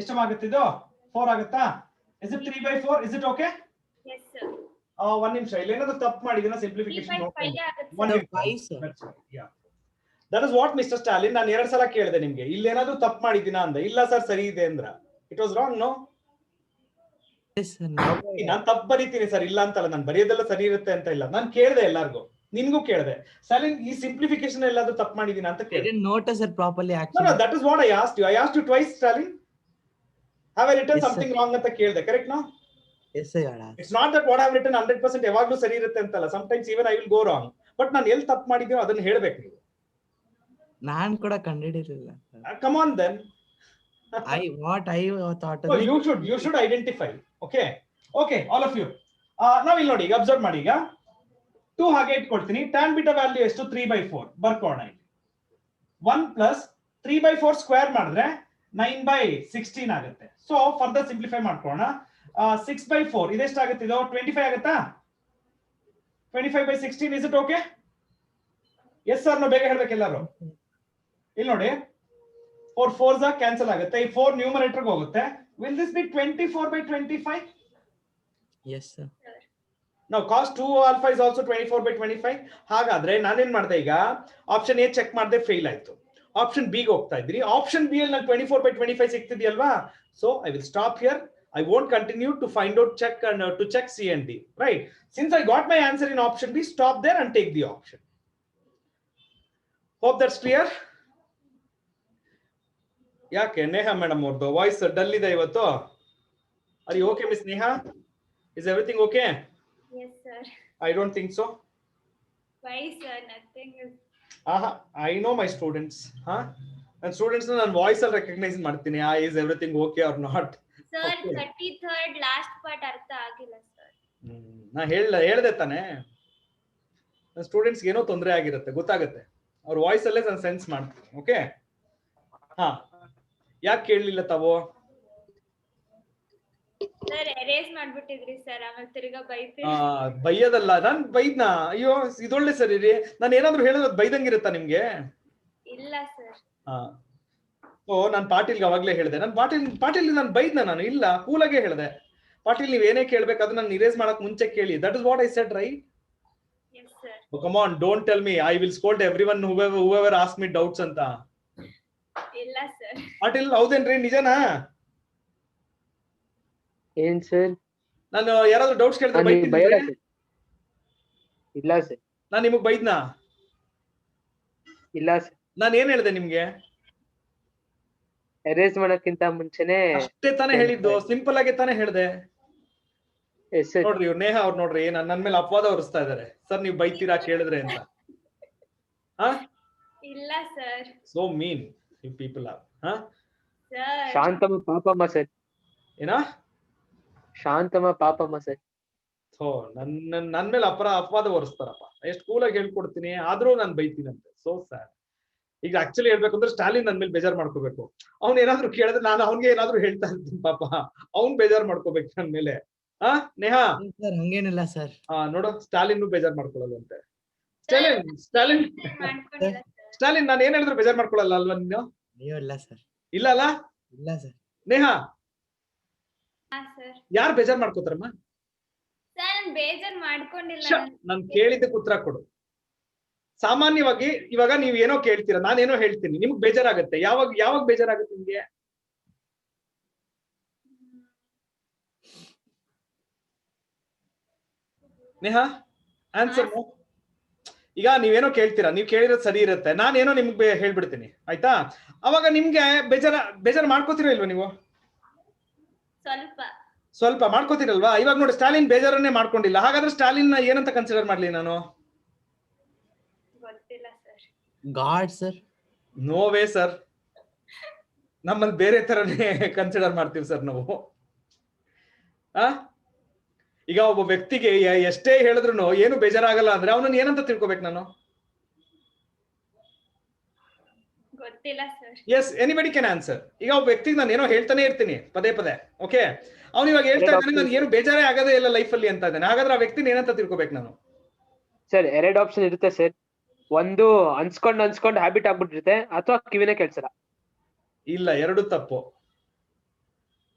ಎಷ್ಟಮ್ಮ ಆಗುತ್ತೆ ಇದು? 4 ಆಗುತ್ತಾ? Is it 3/4? Is it okay? Yes, sir. ಒಂದು ನಿಮಿಷ, ಇಲ್ಲಿ ಏನಾದ್ರು ತಪ್ಪು ಮಾಡಿದಿನ ಸಿಂಪ್ಲಿಫಿಕೇಶನ್ 3/5 ಆಗುತ್ತೆ. One sir, minute. 5, sir. That's right. Yeah. That is what Mr. Stalin, ನಾನು 2 ಸಲ ಕೇಳಿದೆ ನಿಮ್ಗೆ, ಇಲ್ಲಿ ಏನಾದ್ರು ತಪ್ಪು ಮಾಡಿದಿನ ಅಂದ. ಇಲ್ಲ ಸರ್, ಸರಿ ಇದೆ ಅಂದ್ರ. It was wrong, no? yes, sir. Now ನಾನು ತಪ್ಪು ಬರೀತೀನಿ ಸರ್, ಇಲ್ಲ ಅಂತಲ್ಲ, ನಾನು ಬರೆಯೋದೆಲ್ಲ ಸರಿ ಇರುತ್ತೆ ಅಂತ ಇಲ್ಲ. ನಾನು ಕೇಳಿದೆ ಎಲ್ಲಾರ್ಗು, ನಿನ್ಗೂ ಕೇಳಿದೆ, ಸ್ಟಾಲಿನ್ ಈ ಸಿಂಪ್ಲಿಫಿಕೇಶನ್ ಎಲ್ಲಾದ್ರೂ ತಪ್ಪು ಮಾಡಿದೀನ ಅಂತ I ಕೇಳಿದೆ. didn't notice it properly No, actually. no, that is what I asked you. I asked you twice, Stalin. Have I written Yes, sir. something wrong ಅಂತ ಕೇಳಿದೆ, correct no? Yes, sir. Yeah. It's not that what I have written 100% ಯಾವಾಗ್ಲೂ ಸರಿ ಇರುತ್ತೆ ಅಂತಲ್ಲ. Sometimes even I will go wrong. But ನಾನು ಎಲ್ಲಿ ತಪ್ಪು ಮಾಡಿದ್ಯೋ ಅದನ್ನ ಹೇಳ್ಬೇಕು ನೀವು. ನಾನ್ ಕೂಡ ಕಂಡಿಡಿರಲಿಲ್ಲ. Come on then. I thought No, you should identify. Okay, all of you. ನಾವು ಇಲ್ಲಿ ನೋಡಿ, ಈಗ ಅಬ್ಸರ್ವ್ ಮಾಡಿ. ಈಗ 2 ಹಾಗೆ ಇಟ್ಕೊಳ್ತೀನಿ. tan beta ವ್ಯಾಲ್ಯೂ ಎಷ್ಟು? 3/4 ಬರ್ಕೋಣ. ಇಲ್ಲಿ 1 plus 3/4 ಸ್ಕ್ವೇರ್ ಮಾಡಿದ್ರೆ 9/16 ಆಗುತ್ತೆ. ಸೊ ಫರ್ದರ್ ಸಿಂಪ್ಲಿಫೈ ಮಾಡ್ಕೋಣ. 6/4 ಇದೆಷ್ಟಾಗುತ್ತೆ? ಇದು 25 ಆಗುತ್ತಾ? 25/16. Is it okay? Yes sir, ನಾವು ಬೇಗ ಹೇಳ್ಬೇಕು ಎಲ್ಲರೂ. ಇಲ್ಲಿ ನೋಡಿ, 4 4s ಕ್ಯಾನ್ಸಲ್ ಆಗುತ್ತೆ. ಈ 4 ನ್ಯೂಮರೇಟರ್ ಹೋಗುತ್ತೆ. Will this be 24/25? Yes, sir. Now cos 2 alpha is also 24/25. ಹಾಗಾದ್ರೆ ನಾನೇನ್ ಮಾಡಿದೆ, ಈಗ ಆಪ್ಷನ್ ಎ ಚೆಕ್ ಮಾಡಿದೆ, ಫೇಲ್ ಆಯ್ತು. ಆಪ್ಷನ್ ಬಿ ಗೆ ಹೋಗ್ತಾ ಇದ್ರಿ. ಆಪ್ಷನ್ ಬಿ ಅಲ್ಲಿ 24/25 ಸಿಗ್ತಿದೆಯಲ್ವಾ? So I will stop here. I won't continue to find out check and to check C and D, right? Since I got my answer in option B, stop there and take the option. Hope that's clear. ಯಾಕೆ Neha madam ಅವ್ರದ್ದು voice dull ಇದೆ ಇವತ್ತು? Are you okay, Miss Neha? Is everything okay? Yes, sir. I don't think so. Why, sir? Nothing is. I know my students. And students ನನ್ನ voice ಅಲ್ಲಿ recognise ಮಾಡ್ತೀನಿ. Is everything okay or not? Sir, Okay. 33rd last part ಅರ್ಥ ಆಗಿಲ್ಲ sir. ನಾ ಹೇಳ್ದೆ ತಾನೆ, ನನ್ನ students ಏನೋ ತೊಂದರೆ ಆಗಿರುತ್ತೆ, ಗೊತ್ತಾಗುತ್ತೆ. ಅವ್ರ ವಾಯ್ಸ್ ಅಲ್ಲೇ ನಾನು ಸೆನ್ಸ್ ಮಾಡ್ತೀನಿ. ಓಕೆ, ಹಾ, ಯಾಕೆ ಕೇಳಲಿಲ್ಲ ತಾವು? ಸರ್ ಎರೇಸ್ ಮಾಡ್ಬಿಟ್ಟಿದ್ರಿ ಸರ್, ಆಮೇಲೆ ತಿರ್ಗಾ ಬೈತೀರಿ. ಬೈಯೋದಲ್ಲ, ನಾನ್ ಬೈದ್ನ? ಅಯ್ಯೋ ಇದೊಳ್ಳೆ ಸರಿ ರೀ, ನಾನು ಏನಾದ್ರು ಹೇಳಿದ್ರೆ ಬೈದಂಗಿರುತ್ತಾ ನಿಮ್ಗೆ? ಇಲ್ಲ ಸರ್. ನಾನು ಪಾಟೀಲ್ಗೆ ಅವಾಗ್ಲೇ ಹೇಳಿದೆ, ಪಾಟೀಲ್ ನಾನು ಬೈದ್ನ? ನಾನು ಇಲ್ಲ, ಕೂಲಾಗೆ ಹೇಳಿದೆ. ಪಾಟೀಲ್ ನೀವ್ ಏನೇ ಕೇಳ್ಬೇಕು ಅದನ್ನ ನಾನು ಇರೇಸ್ ಮಾಡಕ್ ಮುಂಚೆ ಕೇಳಿ. That is what I said, right? Yes, sir. Oh, come on, don't tell me I will scold everyone whoever ask me doubts ಅಂತ. ಇಲ್ಲ ಸರ್. ಪಾಟೀಲ್ ಹೌದೇನ್ರಿ, ನಿಜನಾ? ಏನ್ ಸರ್? ನಾನು ಯಾರಾದ್ರೂ ಡೌಟ್ಸ್ ಕೇಳಿದ್ರೆ ಬೈಯಲ್ಲ ಬೈತೀನಿ? ಸರ್. ಇಲ್ಲ ಸರ್. ನಾನು ನಿಮಗ್ ಬೈದ್ನಾ? ಇಲ್ಲ ಸರ್. ನಾನು ಏನ್ ಹೇಳ್ದೆ ನಿಮ್ಗೆ? ಎರೇಸ್ ಮಾಡಕ್ಕಿಂತ ಮುಂಚೆನೆ ಅಷ್ಟೇ ತಾನೇ ಹೇಳಿದ್ದು, ಸಿಂಪಲ್ ಆಗಿ ತಾನೇ ಹೇಳ್ದೆ. Yes sir. ನೋಡ್ರಿ ಇವ್ರು ನೇಹಾ ಅವ್ರು ನೋಡ್ರಿ ನನ್ನ ಮೇಲೆ ಅಪವಾದ ಹೊರಿಸ್ತಾ ಇದಾರೆ. ಸರ್ ನೀವು ಬೈತೀರಾ ಕೇಳಿದ್ರೆ ಅಂತ. ಇಲ್ಲ sir. So mean you people are. Sir Shanthamma Papamma sir. ಏನಾ? ಶಾಂತಮ್ಮ ಪಾಪಮ್ಮ ಸರ್. ನನ್ ಮೇಲೆ ಅಪವಾದ ಹೊರಿಸ್ತಾರಪ್ಪ. ಎಷ್ಟು ಕೂಲಾಗಿ ಹೇಳ್ಕೊಡ್ತೀನಿ, ಆದ್ರೂ ನಾನು ಬೈತೀನಂತೆ. So sad. ಈಗ ಆಕ್ಚುಲಿ ಹೇಳ್ಬೇಕಂದ್ರೆ ಸ್ಟಾಲಿನ್ ನನ್ ಮೇಲೆ ಬೇಜಾರ್ ಮಾಡ್ಕೋಬೇಕು. ಅವ್ನ್ ಏನಾದ್ರು ಕೇಳಿದ್ರೆ ನಾನು ಅವ್ನ್ಗೆ ಏನಾದ್ರು ಹೇಳ್ತಾ ಇರ್ತೀನಿ ಪಾಪ, ಅವ್ನ್ ಬೇಜಾರ್ ಮಾಡ್ಕೋಬೇಕು ನನ್ ಮೇಲೆ. ನೇಹಾ ಹಂಗೇನಿಲ್ಲ ಸರ್. ನೋಡು, ಸ್ಟಾಲಿನ್ ಬೇಜಾರ್ ಮಾಡ್ಕೊಳ್ಳಲ್ವಂತೆ. ಸ್ಟಾಲಿನ್ ನಾನು ಏನ್ ಹೇಳಿದ್ರು ಬೇಜಾರ್ ಮಾಡ್ಕೊಳ್ಳಲ್ಲ ಅಲ್ವಾ ನೀನು? ಇಲ್ಲ ಸರ್. ಇಲ್ಲ ಅಲ್ಲ? ಇಲ್ಲ ಸರ್. ನೇಹಾ ಸರ್. ಯಾರು ಬೇಜಾರ್ ಮಾಡ್ಕೋತಾರಮ್ಮ? ಸರ್ ನಾನು ಬೇಜಾರ್ ಮಾಡ್ಕೊಂಡಿಲ್ಲ. ನಾನ್ ಕೇಳಿದ್ದಕ್ಕೆ ಉತ್ತರ ಕೊಡು. ಸಾಮಾನ್ಯವಾಗಿ ಇವಾಗ ನೀವ್ ಏನೋ ಕೇಳ್ತೀರಾ, ನಾನೇನೋ ಹೇಳ್ತೀನಿ, ನಿಮ್ಗೆ ಬೇಜಾರಾಗತ್ತೆ. ಯಾವಾಗ ಬೇಜಾರಾಗುತ್ತೆ ನಿಮ್ಗೆ? ನೇಹಾ ಆನ್ಸರ್. ಈಗ ನೀವೇನೋ ಕೇಳ್ತೀರಾ, ನೀವ್ ಕೇಳಿರೋದು ಸರಿ ಇರುತ್ತೆ, ನಾನೇನೋ ನಿಮ್ಗೆ ಹೇಳ್ಬಿಡ್ತೀನಿ, ಆಯ್ತಾ? ಅವಾಗ ನಿಮ್ಗೆ ಬೇಜಾರ್ ಮಾಡ್ಕೋತೀರಾ ಇಲ್ವಾ ನೀವು? ಸ್ವಲ್ಪ ಮಾಡ್ಕೋತೀರಲ್ವಾ? ಇವಾಗ ನೋಡಿ, ಸ್ಟಾಲಿನ್ ಬೇಜಾರನ್ನೇ ಮಾಡ್ಕೊಂಡಿಲ್ಲ. ಹಾಗಾದ್ರೆ ಸ್ಟಾಲಿನ್ ಏನಂತ ಕನ್ಸಿಡರ್ ಮಾಡ್ಲಿ ನಾನು? God sir. No way sir, ನಮ್ಮಲ್ಲಿ ಬೇರೆ ತರನೇ ಕನ್ಸಿಡರ್ ಮಾಡ್ತೀವಿ ಸರ್ ನಾವು. ಈಗ ಒಬ್ಬ ವ್ಯಕ್ತಿಗೆ ಎಷ್ಟೇ ಹೇಳಿದ್ರು ಏನು ಬೇಜಾರಾಗಲ್ಲ ಅಂದ್ರೆ ಅವನನ್ನ ಏನಂತ ತಿಳ್ಕೊಬೇಕು ನಾನು? ಗೊತ್ತಿಲ್ಲ sir. Yes, anybody can answer. ಈಗ ಒಬ್ಬ ವ್ಯಕ್ತಿಗೆ ನಾನು ಏನೋ ಹೇಳ್ತಾನೆ ಇರ್ತೀನಿ ಪದೇ ಪದೇ, ಓಕೆ? ಅವ್ನು ಇವಾಗ ಹೇಳ್ತಾ ಇದ್ದಾನೆ ನನ್ಗೆ ಏನು ಬೇಜಾರೇ ಆಗದೇ ಇಲ್ಲ ಲೈಫ್ ಅಲ್ಲಿ ಅಂತ ಇದ್ದಾನೆ. ಹಾಗಾದ್ರೆ ಆ ವ್ಯಕ್ತಿನ ಏನಂತ ತಿಳ್ಕೊಬೇಕು ನಾನು? ಸರ್ 2 ಆಪ್ಷನ್ ಇರುತ್ತೆ ಸರ್. ಒಂದು ಅನ್ಸ್ಕೊಂಡ್ ಹ್ಯಾಬಿಟ್ ಆಗ್ಬಿಟ್ಟಿರುತ್ತೆ, ಅಥವಾ ಕಿವಿನೇ ಕೇಳ್ಸಲ್ಲ. ಇಲ್ಲ, ಎರಡು ತಪ್ಪು.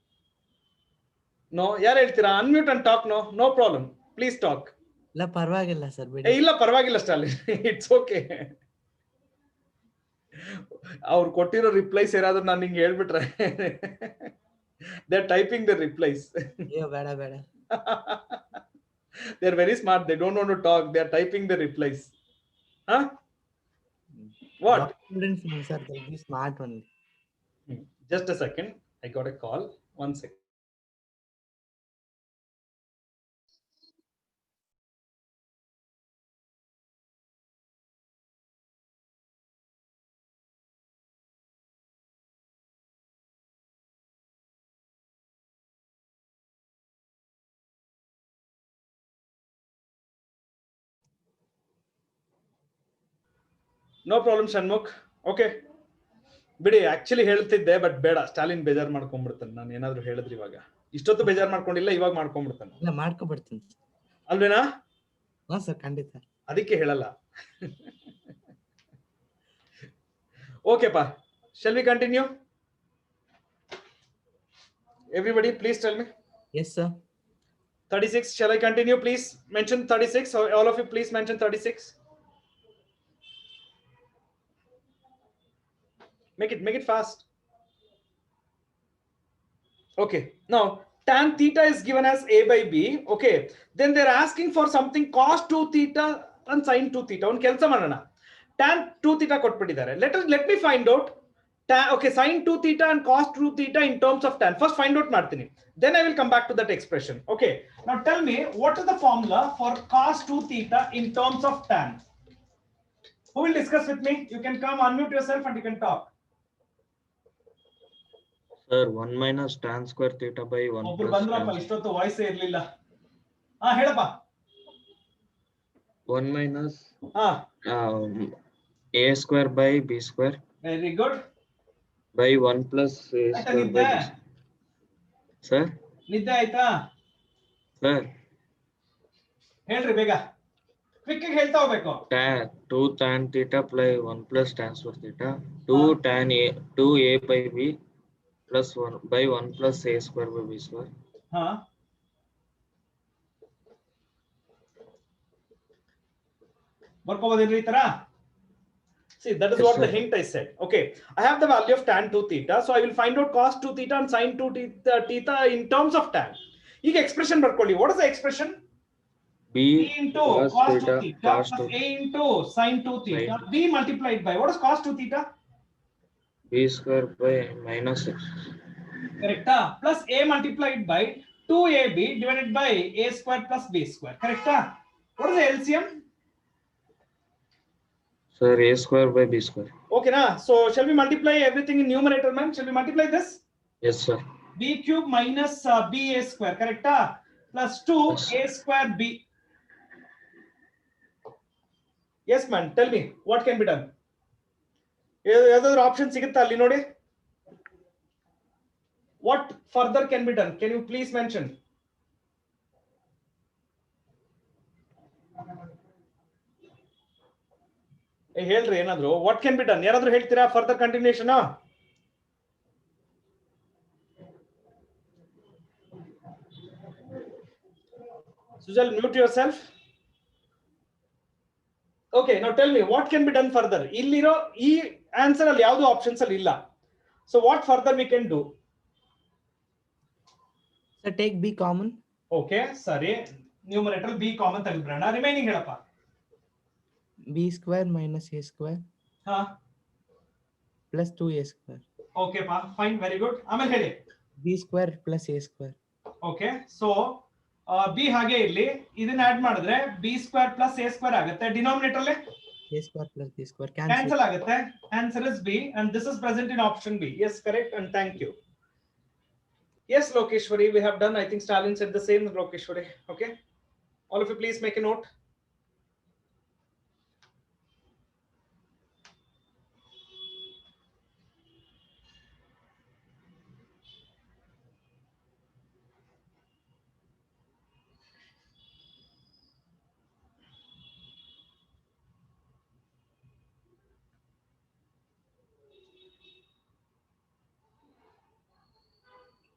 ನೋ, ಯಾರು ಹೇಳ್ತೀರಾ? Unmute and talk. No problem, please talk. ಇಲ್ಲ ಪರವಾಗಿಲ್ಲ ಸರ್. ಇಲ್ಲ ಪರವಾಗಿಲ್ಲ ಸ್ಟಾಲಿನ್, ಇಟ್ಸ್ ಓಕೆ. ಅವ್ರು ಕೊಟ್ಟಿರೋ ರಿಪ್ಲೈಸ್ ಏನಾದ್ರು ನಾನು ನಿಂಗೆ ಹೇಳ್ಬಿಟ್ರೆ they are typing the replies. ಬೇಡ ಬೇಡ. They are very smart, they don't want to talk, they are typing the replies. What? Students, sir, they'll be smart only. Just a second, I got a call. 1 second. No problem Shanmukh. Okay ಬಿಡಿ, actually ಹೇಳ್ತಿದ್ದೆ but ಬೇಡ, ಸ್ಟಾಲಿನ್ ಬೇಜಾರ್ ಮಾಡ್ಕೊಂಡ್ಬಿಡ್ತಾನೆ ನಾನು ಏನಾದ್ರು ಹೇಳಿದ್ರೆ. ಇವಾಗ ಇಷ್ಟೊತ್ತು ಬೇಜಾರ್ ಮಾಡ್ಕೊಂಡಿಲ್ಲ, ಇವಾಗ ಮಾಡ್ಕೊಂಡ್ಬಿಡ್ತಾನೆ. ಇಲ್ಲ ಮಾಡ್ಕೊಬಿಡ್ತೀನಿ ಅಲ್ವೇನಾ? ಹಾ ಸರ್, ಖಂಡಿತ. ಅದಕ್ಕೆ ಹೇಳಲ್ಲ. ಓಕೆಪಾ, shall we continue? Everybody please tell me. Yes sir. 36, shall I continue? Please mention 36. All of you please mention 36. Make it fast. Okay, now tan theta is given as a by b. Okay, then they're asking for something cos 2 theta and sin 2 theta. On kelsa ಮಾಡೋಣ. Tan 2 theta ಕೊಟ್ಬಿಟ್ಟಿದ್ದಾರೆ. Let me find out tan, okay, sin 2 theta and cos 2 theta in terms of tan. First find out ಮಾಡ್ತೀನಿ. Then I will come back to that expression. Okay, now tell me what is the formula for cos 2 theta in terms of tan? Who will discuss with me? You can come, unmute yourself and you can talk. Sir, 1 minus tan square theta by 1 ಒಬ್ರು plus ಬಂದ್ರಪ್ಪ, tan. ಇಷ್ಟೊತ್ತು voice ಇರ್ಲಿಲ್ಲ. ಹೇಳಪ್ಪ. 1 minus ಹಾ, a square by b square very good. by 1 plus a ಆಯ್ತಾ square ನಿದ್ದೆ? by b square. Sir, ನಿದ್ದೆ ಆಯ್ತಾ? sir, ಹೇಳ್ರಿ ಬೇಗ. ಕ್ವಿಕ್ ಆಗಿ ಹೇಳ್ತಾ ಹೋಗ್ಬೇಕು. tan 2 tan theta plus 1 plus tan square theta 2 tan a 2a by b plus 1 by 1 plus a square by b square. ಹಾ, ಬರ್ಕೋಬೋದೇನ್ರಿ ಈ ತರ? See, that is Yes, what the sir. hint I said. Okay, I have the value of tan 2 theta, so I will find out cos 2 theta and sin 2 theta in terms of tan. ಈಗ expression ಬರ್ಕೊಳ್ಳಿ. What is the expression? b B into cos cos 2 theta theta cos plus 2 A into sin 2 theta. Sin. B multiplied by, what is cos 2 theta? b square by minus x. Correct. Plus A multiplied by 2AB divided by A square plus B square. Correct. What is the LCM? Sir, a square by b square. Okay, na. So shall we multiply everything in numerator, man? Shall we multiply this? Yes, sir. B cube minus BA square. Correct. Plus 2 Yes. A square B. Yes, man. Tell me what can be done. Other option ಸಿಗುತ್ತಾ ಅಲ್ಲಿ ನೋಡಿ? What further can be done? Can you please mention? ಹೇಳ್ರಿ ಏನಾದ್ರು. What can be done? ಯಾರಾದ್ರೂ ಹೇಳ್ತೀರಾ? Further continuation? Sujal, mute yourself. Okay, now tell me what can be done further. ಇಲ್ಲಿರೋ ಈ answer ಅಲ್ಲಿ ಯಾವುದು ಆಪ್ಷನ್ಸ್ ಅಲ್ಲಿ ಇಲ್ಲ. So what further we can do? So take b common. Okay, ಸರಿ. Numerator b common ತೆಗೆದ್ಬಿಡೋಣ. ರಿಮೈನಿಂಗ್ ಹೇಳಪ್ಪ. b square minus a square ಹಾ, plus 2a square. ಓಕೆ ಪಾ, ಫೈನ್, ವೆರಿ ಗುಡ್. ಆಮೇಲೆ ಹೇಳಿ. b square plus a square. Okay, so B ಹಾಗೆ ಇರ್ಲಿ. ಇದನ್ನ ಆಡ್ ಮಾಡಿದ್ರೆ B square plus A square ಆಗುತ್ತೆ. ಡಿನಾಮಿನೇಟರ್ ಅಲ್ಲಿ a square plus b square cancel cancel. ಆಗುತ್ತೆ. Answer is B and this is present in option B. Yes, correct, and thank you. Yes, Lokeshwari, we have done. I think Stalin said the same, Lokeshwari. Okay, all of you please make a note.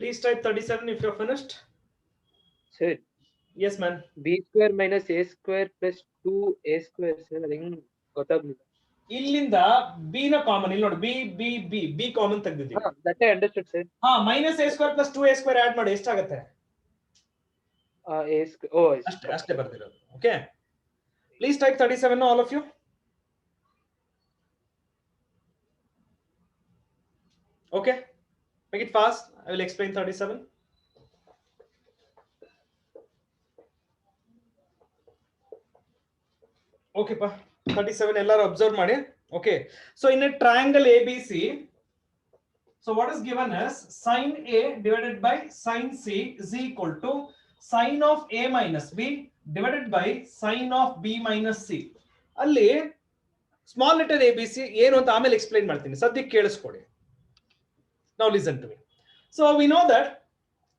Please type 37 if you're finished. Sir, Yes, man. b square minus a square plus 2a square, sir. I think ಗೊತ್ತಾಗ್ಲಿಲ್ಲ. ಇಲ್ಲಿಂದ B ನ common ಇಲ್ಲಿ ನೋಡಿ, B B B B common ತೆಗೆದಿದ್ದೀವಿ. That I understood, sir. Minus a square plus 2a square add ಮಾಡಿ ಎಷ್ಟಾಗುತ್ತೆ? ಅಷ್ಟೇ ಬರ್ದಿರೋದು. Okay, please type 37 all of you. Okay, make it fast. I will explain 37. Okay pa, 37 ಎಲ್ಲರೂ observe ಮಾಡಿ. Okay, so in a triangle ABC, so what is given as sin A divided by sin C is equal to sin of A minus B divided by sin of B minus C. ಅಲ್ಲಿ small letter ABC ಏನು ಅಂತ ಆಮೇಲೆ explain ಮಾಡ್ತೀನಿ, ಸದ್ಯಕ್ಕೆ ಕೇಳಿಸ್ಕೊಡಿ. Now listen to me. So we know that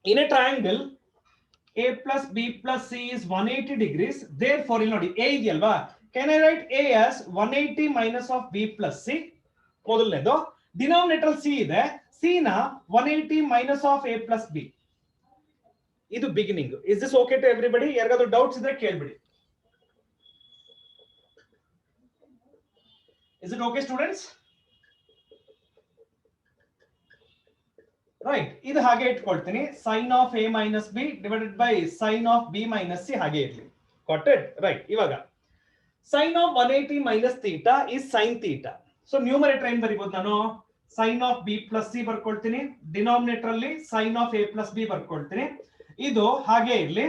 in a triangle A plus B plus C is 180 degrees. Therefore, ಇಲ್ಲಿ ನೋಡಿ A ಇದೆಯಲ್ವಾ, can I write A as 180 minus of B plus C? ಮೊದಲನೇದು. Denominator C ಇದೆ, C ನ 180 minus of A plus B. ಇದು beginning. Is this okay to everybody? ಯಾರಿಗಾದ್ರೂ doubts ಇದ್ರೆ ಕೇಳ್ಬಿಡಿ. Is it okay, students? Right, ಇದು ಹಾಗೆ ಇಟ್ಕೊಳ್ತೀನಿ, sin of A minus B divided by sin of B minus C ಹಾಗೆ ಇರಲಿ. Got it? Right, ಇವಾಗ sin of 180 minus theta is sin theta. So numerator ಏನ್ ಬರೀಬಹುದು ನಾನು? sin of B plus C ಬರ್ಕೊಳ್ತೀನಿ, ಡಿನಾಮಿನೇಟರ್ ಅಲ್ಲಿ sin of A plus B ಬರ್ಕೊಳ್ತೀನಿ. ಇದು ಹಾಗೆ ಇರಲಿ,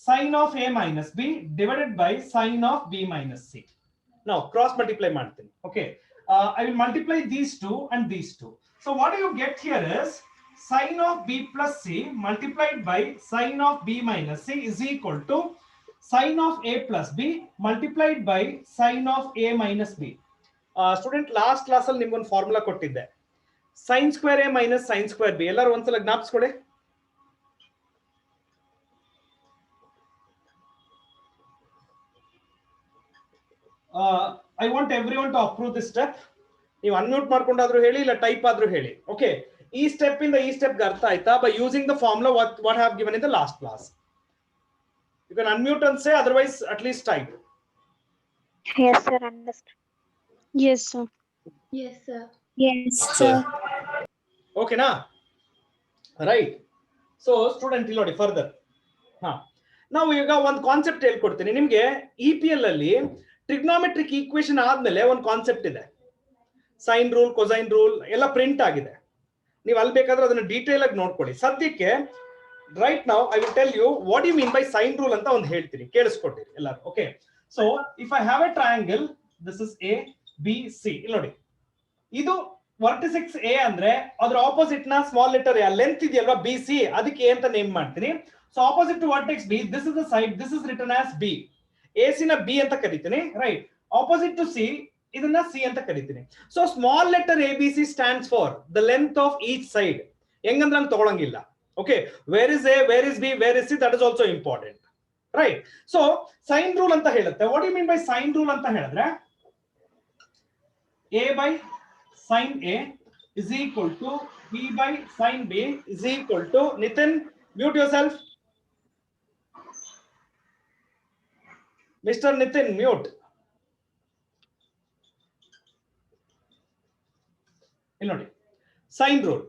sin of A minus B divided by sin of B minus C. Now cross multiply ಮಾಡ್ತೀನಿ. Okay, I will multiply these two and these two. So what do you get here is sin of B plus C multiplied by sin of B minus C is equal to sin of A plus B multiplied by sin of A minus B. Student, last class ಅಲ್ಲಿ ನಿಮಗೆ ಒಂದು formula ಕೊಟ್ಟಿದ್ದೆ, sin square A minus sin square B. ಎಲ್ಲರೂ ಒಂದ್ಸಲ ಜ್ಞಾಪಿಸ್ಕೊಡಿ. I want everyone to approve this step. ನೀವು unmute ಮಾಡ್ಕೊಂಡಾದ್ರೂ ಹೇಳಿ, ಇಲ್ಲ type ಆದ್ರೂ ಹೇಳಿ. ಓಕೆ, ಈ ಸ್ಟೆಪ್ ಇಂದ ಈ ಸ್ಟೆಪ್ ಅರ್ಥ ಆಯ್ತಾ? By using the formula what I have given in the last class. You can unmute and say, otherwise at least type. Yes, sir. Understood. Yes, sir. Yes, sir. Yes, sir. Okay na? Right. So student ಇಲ್ಲಿ ನೋಡಿ further. ನಾವು ಈಗ ಒಂದು concept ಹೇಳ್ಕೊಡ್ತೀನಿ ನಿಮ್ಗೆ. EPL ಅಲ್ಲಿ trigonometric equation ಆದ್ಮೇಲೆ ಒಂದು ಕಾನ್ಸೆಪ್ಟ್ ಇದೆ, ಸೈನ್ ರೂಲ್, ಕೊಸೈನ್ ರೂಲ್ ಎಲ್ಲ ಪ್ರಿಂಟ್ ಆಗಿದೆ. ನೀವು ಅಲ್ಲಿ ಬೇಕಾದ್ರೆ ಅದನ್ನ ಡೀಟೇಲ್ ಆಗಿ ನೋಡ್ಕೊಳ್ಳಿ. ಸದ್ಯಕ್ಕೆ right now I will tell you what you mean by sine rule ಅಂತ ಒಂದು ಹೇಳ್ತೀನಿ, ಕೇಳಿಸ್ಕೊಟ್ಟಿರಿ ಎಲ್ಲರೂ. Okay, so if I have a triangle, this is A B C. ಇಲ್ಲಿ ನೋಡಿ, ಇದು ವರ್ಟಿಸೆಕ್ಸ್ A ಅಂದ್ರೆ ಅದ್ರ ಆಪೋಸಿಟ್ ನ ಸ್ಮಾಲ್ ಲೆಟರ್ A, ಲೆಂತ್ ಇದೆಯಲ್ವಾ BC, ಅದಕ್ಕೆ A ಅಂತ ನೇಮ್ ಮಾಡ್ತೀನಿ. So opposite to vertex B, this is the side, this is written as B. AC ನ B ಅಂತ ಕರಿತೀನಿ, ರೈಟ್. ಆಪೋಸಿಟ್ ಟು C, ಇದನ್ನ C ಅಂತ ಕರಿತೀನಿ. So small letter ABC stands for the length of each side. ಹೆಂಗಂದ್ರೆ ನಾನು ತಗೊಳಂಗಿಲ್ಲ. Okay, where is A, where is B, where is C, that is also important, right. So sine rule ಅಂತ ಹೇಳುತ್ತೆ. What you mean by sine rule ಅಂತ ಹೇಳಿದ್ರೆ, A by sin A is equal to B by sin B is equal to, Nitin, mute yourself. Mr. Nitin, mute. ಇಲ್ಲಿ ನೋಡಿ, sign rule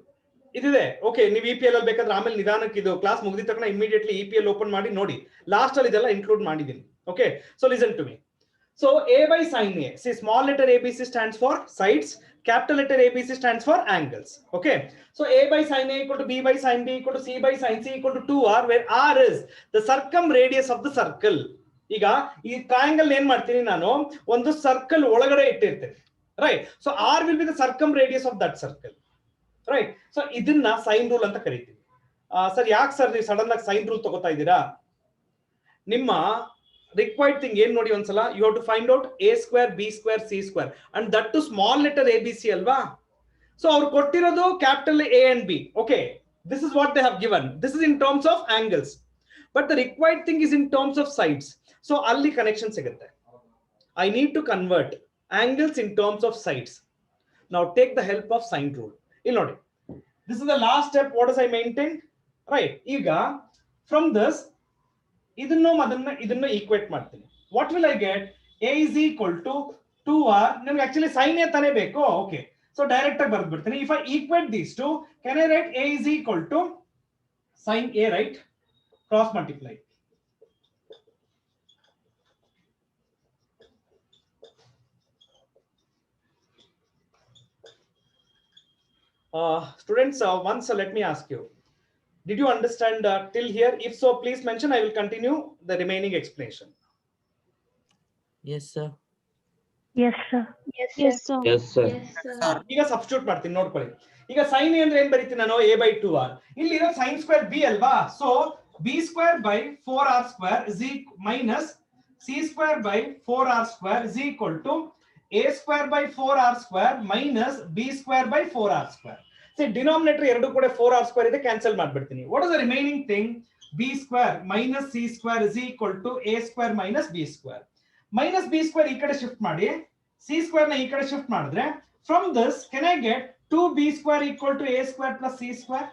ಇದಿದೆ. Okay, ನೀವು EPL ಅಲ್ಲಿ ಬೇಕಾದ್ರೆ ಆಮೇಲೆ ನಿಧಾನಕ್ಕೆ ಇದು ಕ್ಲಾಸ್ ಮುಗಿದ ತಕ್ಷಣ ಇಮಿಡಿಯೇಟ್ಲಿ EPL ಓಪನ್ ಮಾಡಿ ನೋಡಿ, ಲಾಸ್ಟ್ ಅಲ್ಲಿ ಇದೆಲ್ಲ ಇನ್ಕ್ಲೂಡ್ ಮಾಡಿದ್ದೀನಿ. Okay, so listen to me. So A by sin A, see small letter ABC stands for sides, capital letter ABC stands for angles. Okay, so A by sin A equal to B by sin B equal to C by sin C equal to 2R, where R is the circumradius of the circle. ಈಗ ಈ triangle ಏನ್ ಮಾಡ್ತೀನಿ ನಾನು, ಒಂದು circle ಒಳಗಡೆ ಇಟ್ಟಿರ್ತೇನೆ, right. So R will be the circumradius of that circle, right. So ಇದನ್ನ sine rule ಅಂತ ಕರಿತೀವಿ. ಸರ್ ಯಾಕೆ ಸರ್ ನೀವು ಸಡನ್ ಆಗಿ ಸೈನ್ ರೂಲ್ ತಗೋತಾ ಇದ್ದೀರಾ? ನಿಮ್ಮ ರಿಕ್ವೈರ್ಡ್ ಥಿಂಗ್ ಏನ್ ನೋಡಿ ಒಂದ್ಸಲ, you have to find out A square B square C square and that to small letter ABC ಅಲ್ವಾ. ಸೊ ಅವ್ರು ಕೊಟ್ಟಿರೋದು capital A and B. Okay, this is what they have given. This is in terms of angles, but the required thing is in terms of sides. So ಅಲ್ಲಿ connection ಸಿಗುತ್ತೆ. I need to convert angles in terms of sides. ನಾವು take the help of sign rule. ಇಲ್ಲಿ ನೋಡಿ, this is the last step. What is I maintain, right. ಈಗ from this ಇದನ್ನು equate ಮಾಡ್ತೀನಿ. What will I get? A is equal to 2r ನಿಮ್ಗೆ actually sine A ತಾನೇ ಬೇಕು. Okay, so direct ಆಗಿ ಬರ್ದು ಬಿಡ್ತೀನಿ. If I equate these two, can I right a is equal to sin a, right? Cross multiply. Students, once let me ask you, did you understand till here? If so, please mention. I will continue the remaining explanation. Yes, sir. Yes, sir. Yes, Yes, sir. Yes, sir. Yes, sir. ಈಗ substitute ಮಾಡ್ತೀನಿ, ನೋಡ್ಕೊಳ್ಳಿ. ಈಗ sin a ಅಂದ್ರೆ ಏನ್ ಬರೀತೀನಿ ನಾನು? a by 2r. ಇಲ್ಲಿ ಇರೋ sin square b ಅಲ್ವಾ? So b square by 4r square is minus c square by 4r square is equal to a square by 4r square minus b square by 4r square. See, denominator ಎರಡು ಕೂಡ 4r square ಇದೆ, cancel ಮಾಡ್ಬಿಡ್ತೀನಿ. What is the remaining thing? b square minus c square is equal to a square minus b square. Minus b square ಈ ಕಡೆ shift ಮಾಡಿ, c square ನ ಈ ಕಡೆ ಶಿಫ್ಟ್ ಮಾಡಿದ್ರೆ, from this can I get 2b square equal to a square plus c square?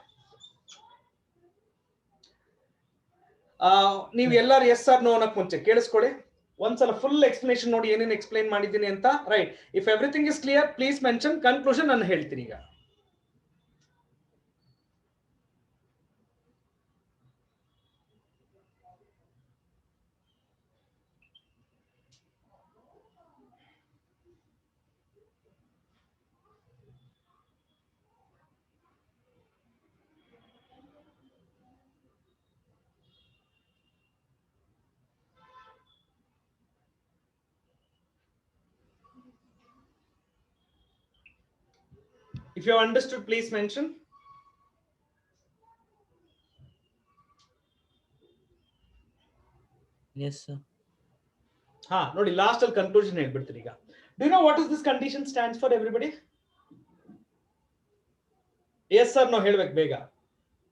ನೀವು ಎಲ್ಲರೂ S R no ಅನ್ನಕ್ ಮುಂಚೆ ಕೇಳಿಸ್ಕೊಳ್ಳಿ, ಒಂದ್ಸಲ ಫುಲ್ ಎಕ್ಸ್ಪ್ಲನೇಷನ್ ನೋಡಿ ಏನೇನು ಎಕ್ಸ್ಪ್ಲೈನ್ ಮಾಡಿದ್ದೀನಿ ಅಂತ. Right, if everything is clear please mention. Conclusion ನಾನು ಹೇಳ್ತೀನಿ ಈಗ. If you have understood, please mention. Yes, sir. ಹಾ ನೋಡಿ, ಲಾಸ್ಟ್ ಅಲ್ಲಿ ಕನ್ಕ್ಲೂಷನ್ ಹೇಳ್ಬಿಡ್ತೀನಿ ಈಗ. Do you know what is this condition stands for, everybody? Yes sir, no ಹೇಳ್ಬೇಕು ಬೇಗ.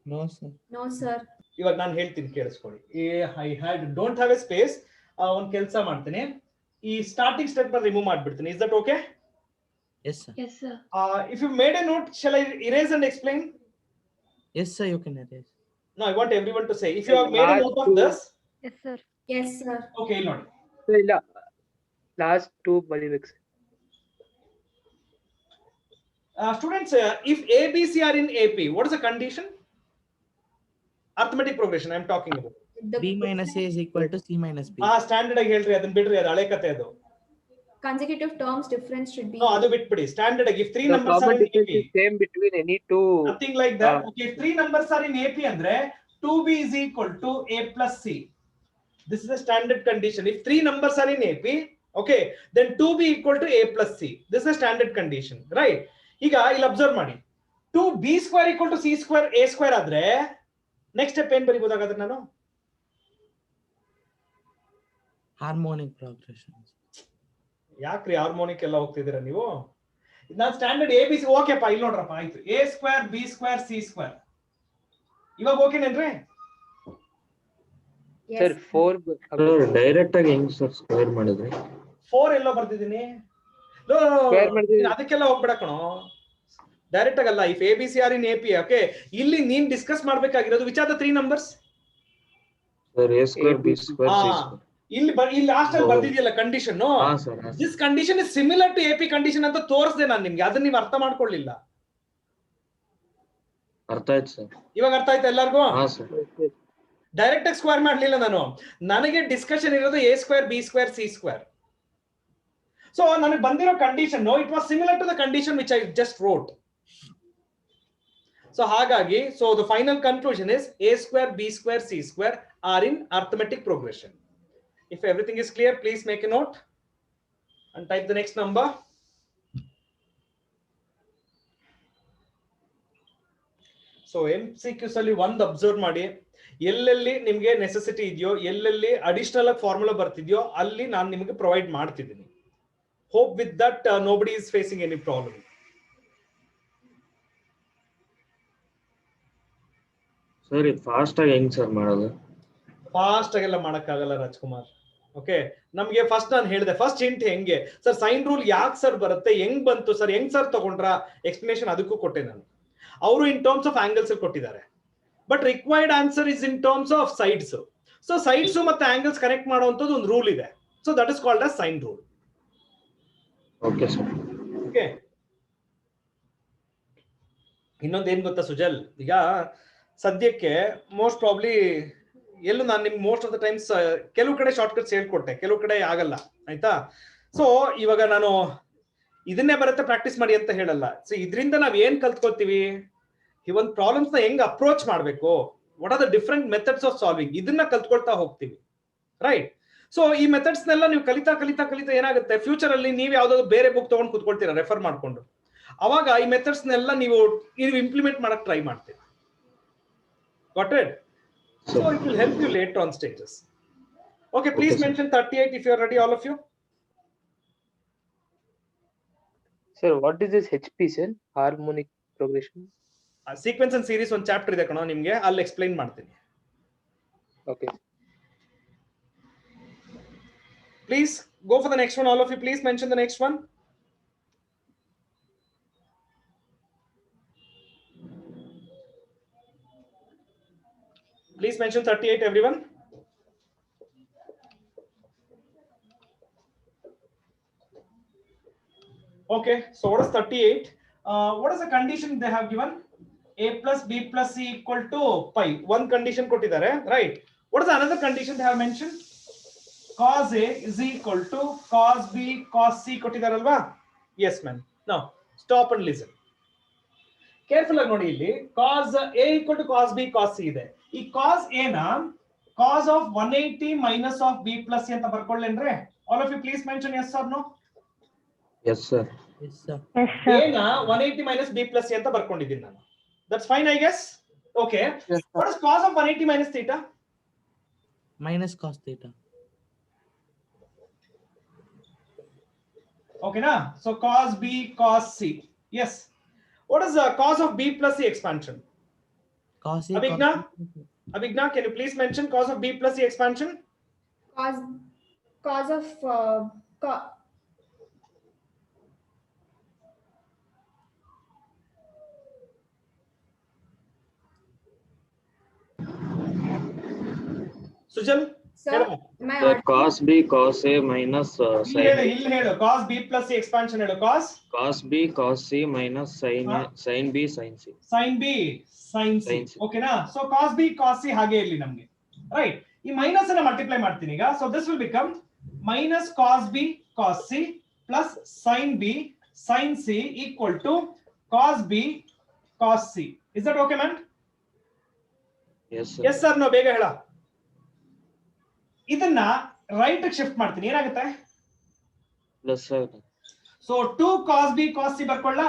No, sir. No, sir. ಇವಾಗ ನಾನು ಹೇಳ್ತೀನಿ, ಕೇಳಿಸ್ಕೊಳ್ಳಿ. I had don't have a space. ಒಂದು ಕೆಲಸ ಮಾಡ್ತೀನಿ, ಈ ಸ್ಟಾರ್ಟಿಂಗ್ ಸ್ಟೆಪ್ ರಿಮೂವ್ ಮಾಡ್ಬಿಡ್ತೀನಿ. Is that okay? Yes, sir. Yes, sir. If you made a note, shall I erase and explain? Yes, sir. You can erase. No, I want everyone to say. If you have made a note of this, Yes, sir. Yes, sir. okay, ನೋಡಿ. ಇಲ್ಲ, last 2 ಬರಿಬೇಕು. Students, if A, B, C are in AP, what is the condition? Arithmetic progression I am talking about. B minus A is equal to C minus B. Standard ಆಗಿ ಹೇಳ್ರಿ, ಅದನ್ನ ಬಿಡ್ರಿ, ಅದು ಹಳೆ ಕತೆ ಅದು. Consecutive terms difference should be. No, ಅದು ಬಿಟ್ಬಿಡಿ. ಸ್ಟ್ಯಾಂಡರ್ಡ್ ಆಗಿ if three The numbers are common in difference AP, is same between any two. nothing like that. Okay, if three numbers are in AP ಅಂದ್ರೆ 2B is equal to A plus C. This is a standard condition. If three numbers are in AP, okay, then 2B equal to A plus C. This is a standard condition, right? ಈಗ ಇಲ್ಲಿ observe ಮಾಡಿ, 2B square equal to C square A square ಆದ್ರೆ next step ಏನ್ ಬರಿಬಹುದಾಗುತ್ತೆ ನಾನು? Harmonic progression. ಯಾಕ್ರಿ harmonic ಎಲ್ಲ ಹೋಗ್ತಿದ್ದೀರಾ ನೀವು? ನಾನು ಸ್ಟ್ಯಾಂಡರ್ಡ್ ಎ ಬಿ ಸಿ ಓಕೆಪ್ಪ, ಇಲ್ಲಿ ನೋಡ್ರಪ್ಪ, ಆಯ್ತು. A square b square c square ಇವಾಗ ಓಕೆನೇನ್ರಿ? ಸರ್ 4 ಡೈರೆಕ್ಟ್ ಆಗಿ ಹೆಂಗ್ ಸರ್ ಸ್ಕ್ವೇರ್ ಮಾಡಿದ್ರಿ? 4 ಎಲ್ಲೋ ಬರ್ತಿದ್ದೀನಿ, Square ಮಾಡಿದ್ದೀವಿ. ಅದಕ್ಕೆಲ್ಲ ಹೋಗ್ಬೇಡ ಕಣೋ, ಡೈರೆಕ್ಟ್ ಆಗಲ್ಲ. If A B C are in A P, okay, ಇಲ್ಲಿ ನೀನ್ ಡಿಸ್ಕಸ್ ಮಾಡ್ಬೇಕಾಗಿರೋದು which are the 3 numbers? Sir a square b square c square. ಇಲ್ಲಿ ಲಾಸ್ಟ್ ಅಲ್ಲಿ ಬರ್ದಿದೆಯಲ್ಲ ಕಂಡೀಷನ್, ಹಾ sir. This condition is similar to A P condition ಅಂತ ತೋರಿಸ್ದೆ ನಾನು ನಿಮ್ಗೆ, ಅದನ್ನ ನೀವು ಅರ್ಥ ಮಾಡ್ಕೊಳ್ಳಿಲ್ಲ. ಅರ್ಥ ಆಯ್ತು ಸರ್. ಇವಾಗ ಅರ್ಥ ಆಯ್ತಾ ಎಲ್ಲರಿಗೂ? ಹಾ ಸರ್. ಡೈರೆಕ್ಟ್ ಆಗಿ ಸ್ಕ್ವೇರ್ ಮಾಡ್ಲಿಲ್ಲ ನಾನು, ನನಗೆ ಡಿಸ್ಕಷನ್ ಇರೋದು a square b square c square. So ನನಗೆ ಬಂದಿರೋ condition it was similar to the condition which I just wrote. So ಹಾಗಾಗಿ, so the final conclusion is a square b square c square are in arithmetic progression. If everything is clear, please make a note and type the next number. So MCQs ಅಲ್ಲಿ ಒಂದು observe ಮಾಡಿ, ಎಲ್ಲೆಲ್ಲಿ ನಿಮಗೆ necessity ಇದೆಯೋ, ಎಲ್ಲೆಲ್ಲಿ additional ಆಗಿ formula ಬರ್ತಿದ್ಯೋ ಅಲ್ಲಿ ನಾನು ನಿಮಗೆ ಪ್ರೊವೈಡ್ ಮಾಡ್ತಿದ್ದೀನಿ. Hope with that nobody is facing any problem. Sir ಇದು ಫಾಸ್ಟ್ ಆಗಿ ಹೆಂಗ್ ಸರ್ ಮಾಡೋದು? ಫಾಸ್ಟ್ ಆಗೆಲ್ಲ ಮಾಡಕ್ಕಾಗಲ್ಲ ರಾಜ್ಕುಮಾರ್. ಓಕೆ, ನಮ್ಗೆ ಫಸ್ಟ್ ನಾನು ಹೇಳಿದೆ, ಫಸ್ಟ್ ಹಿಂಟ್ ಹೆಂಗೆ ಸರ್ ಸೈನ್ ರೂಲ್ ಯಾಕೆ ಸರ್ ಬರುತ್ತೆ, ಹೆಂಗ್ ಬಂತು ಸರ್, ಹೆಂಗ್ ಸರ್ ತಗೊಂಡ್ರ ಎಕ್ಸ್ಪ್ಲನೇಷನ್ ಅದಕ್ಕೂ ಕೊಟ್ಟೆ ನಾನು. ಅವರು ಇನ್ ಟರ್ಮ್ಸ್ ಆಫ್ ಆಂಗಲ್ಸ್ ಕೊಟ್ಟಿದ್ದಾರೆ, but required answer is in terms of sides. So sides ಮತ್ತೆ ಆಂಗಲ್ಸ್ ಕನೆಕ್ಟ್ ಮಾಡುವಂತದ್ದು ಒಂದು ರೂಲ್ ಇದೆ. So that is called as sine rule. Okay, sir. Okay. ಇನ್ನೊಂದೇನ್ ಗೊತ್ತಾ ಸುಜಲ್, ಈಗ ಸದ್ಯಕ್ಕೆ ಮೋಸ್ಟ್ ಪ್ರಾಬ್ಲಿ ಎಲ್ಲೂ ನಾನು ನಿಮ್ಗೆ ಮೋಸ್ಟ್ ಆಫ್ ದ ಟೈಮ್ಸ್ ಕೆಲವು ಕಡೆ ಶಾರ್ಟ್ ಕಟ್ಸ್ ಹೇಳ್ಕೊಟ್ಟೆ, ಕೆಲವು ಕಡೆ ಆಗಲ್ಲ, ಆಯ್ತಾ? ಸೊ ಇವಾಗ ನಾನು ಇದನ್ನೇ ಬರುತ್ತೆ ಪ್ರಾಕ್ಟೀಸ್ ಮಾಡಿ ಅಂತ ಹೇಳಲ್ಲ. ಸೊ ಇದರಿಂದ ನಾವ್ ಏನ್ ಕಲ್ತ್ಕೊಳ್ತೀವಿ, ಈ ಒಂದು ಪ್ರಾಬ್ಲಮ್ಸ್ ನ ಹೆಂಗ್ ಅಪ್ರೋಚ್ ಮಾಡ್ಬೇಕು, what are the different methods of solving, ಇದನ್ನ ಕಲ್ತ್ಕೊಳ್ತಾ ಹೋಗ್ತೀವಿ, ರೈಟ್? ಸೊ ಈ ಮೆಥಡ್ಸ್ ನೆಲ್ಲ ನೀವು ಕಲಿತಾ ಕಲಿತಾ ಕಲಿತಾ ಏನಾಗುತ್ತೆ, ಫ್ಯೂಚರ್ ಅಲ್ಲಿ ನೀವು ಯಾವ್ದಾದ್ರು ಬೇರೆ ಬುಕ್ ತಗೊಂಡು ಕೂತ್ಕೊಳ್ತೀರಾ ರೆಫರ್ ಮಾಡ್ಕೊಂಡು, ಅವಾಗ ಈ ಮೆಥಡ್ಸ್ ನೆಲ್ಲ ನೀವು ಇಂಪ್ಲಿಮೆಂಟ್ ಮಾಡಕ್ ಟ್ರೈ ಮಾಡ್ತೀರಾ. Got it? So it will help you later on stages. Okay, please mention 38 if you are ready, all of you. Sir, what is this HP, sir? Harmonic progression. Sequence and series one chapter ಇದೆ ಕಣೋ ನಿಮ್ಗೆ, ಅಲ್ಲಿ explain ಮಾಡ್ತೀನಿ. Okay. Please go for the next one, all of you. Please mention the next one. Please mention 38, everyone. Okay, so what is 38? What is the condition they have given? A plus B plus C equal to pi. One condition kottidare, right? What is another condition they have mentioned? Cos A is equal to cos B cos C kottidare alva? Yes, man. Now stop and listen. Careful ಆಗಿ ನೋಡಿ, ಇಲ್ಲಿ cos A equal to cos B cos C ಇದೆ. ಈ cos A ನ cos of 180 minus of B plus C ಅಂತ ಬರ್ಕೊಳ್ಳೇನ್ರೆ? All of you please mention yes or no. Yes, sir. Yes, sir. Yes, sir. A ನ 180 minus B plus C ಅಂತ ಬರ್ಕೊಂಡಿದ್ದೀನಿ ನಾನು. That's fine, I guess. Okay. Yes, sir. What is cos of 180 minus theta? Minus cos theta. Okay, na? So cos B cos C. Yes. What is the cos of B plus C expansion? Cos A. Abhigna? Abhigna, can you please mention cos of B plus C expansion? Cause of Sujal? sir, am I Sir, audible? cos B cos A minus sin ಇಲ್ಲಿ ಹೇಳು cos B plus C expansion ಹೇಳು. cos B cos C minus sin B sin C. sin B sin C. Sin C. Okay na? So cos B cos C ಹಾಗೆ ಇರಲಿ ನಮಗೆ, right? ಈ minus ಅನ್ನ multiply ಮಾಡ್ತೀನಿ ಈಗ. So this will become minus cos B cos C plus sin B sin C equal to cos B cos C. Is that okay, man? Yes, sir. Yes sir, no, ಬೇಗ ಹೇಳ. ಇದನ್ನ right shift ಮಾಡ್ತೀನಿ, ಏನಾಗುತ್ತೆ? Plus, sir. So 2 cos B cos C ಬರ್ಕೊಳ್ಳ?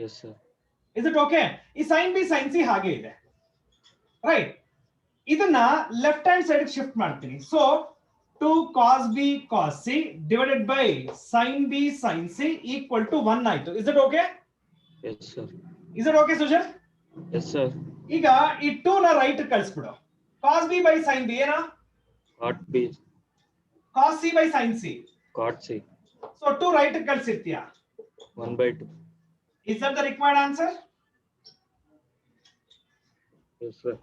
Yes, sir. Is it okay? ಈ sin B sin C ಹಾಗೆ ಇದೆ, right? ಇದನ್ನ left hand side shift ಮಾಡ್ತೀನಿ. So 2 cos B cos C divided by sin B sin C equal to 1 ಆಯ್ತು. Is it okay? Yes, sir. Is it okay, Sujal? Yes, sir. ಈಗ ಈ 2 ನ right ಕಳಿಸ್ಬಿಡು. cos B by sin B ಏನಾ? Cot B. cos C by sin C. Cot C. So 2 right ಕಳಿಸಿರ್ತೀಯಾ? 1/2. Is that the required answer? Yes, sir.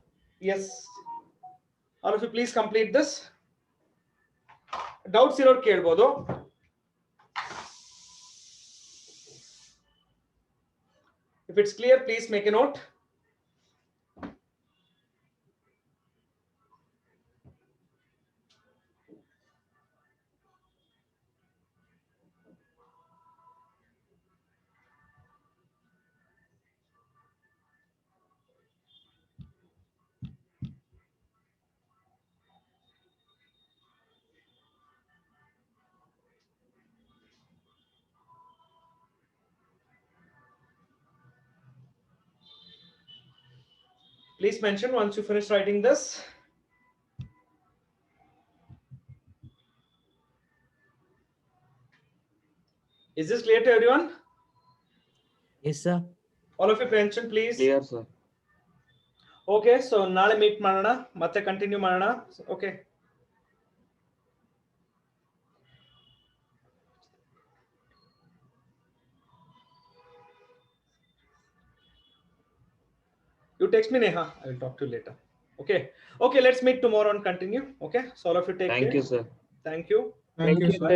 Yes. All of you please complete this. Doubts ಇರೋರು ಕೇಳ್ಬೋದು. If it's clear, please make a note. Please mention once you finish writing this. Is this clear to everyone? Yes, sir. All of you mention, please. Clear, sir. Okay, so ನಾಳೆ meet ಮಾಡೋಣ, ಮತ್ತೆ continue ಮಾಡೋಣ. Okay. You text me, Neha. I will talk to you later. Okay. Okay, let's meet tomorrow and continue. Okay. So all of you take care. Thank you, sir. Thank you. Thank you, sir.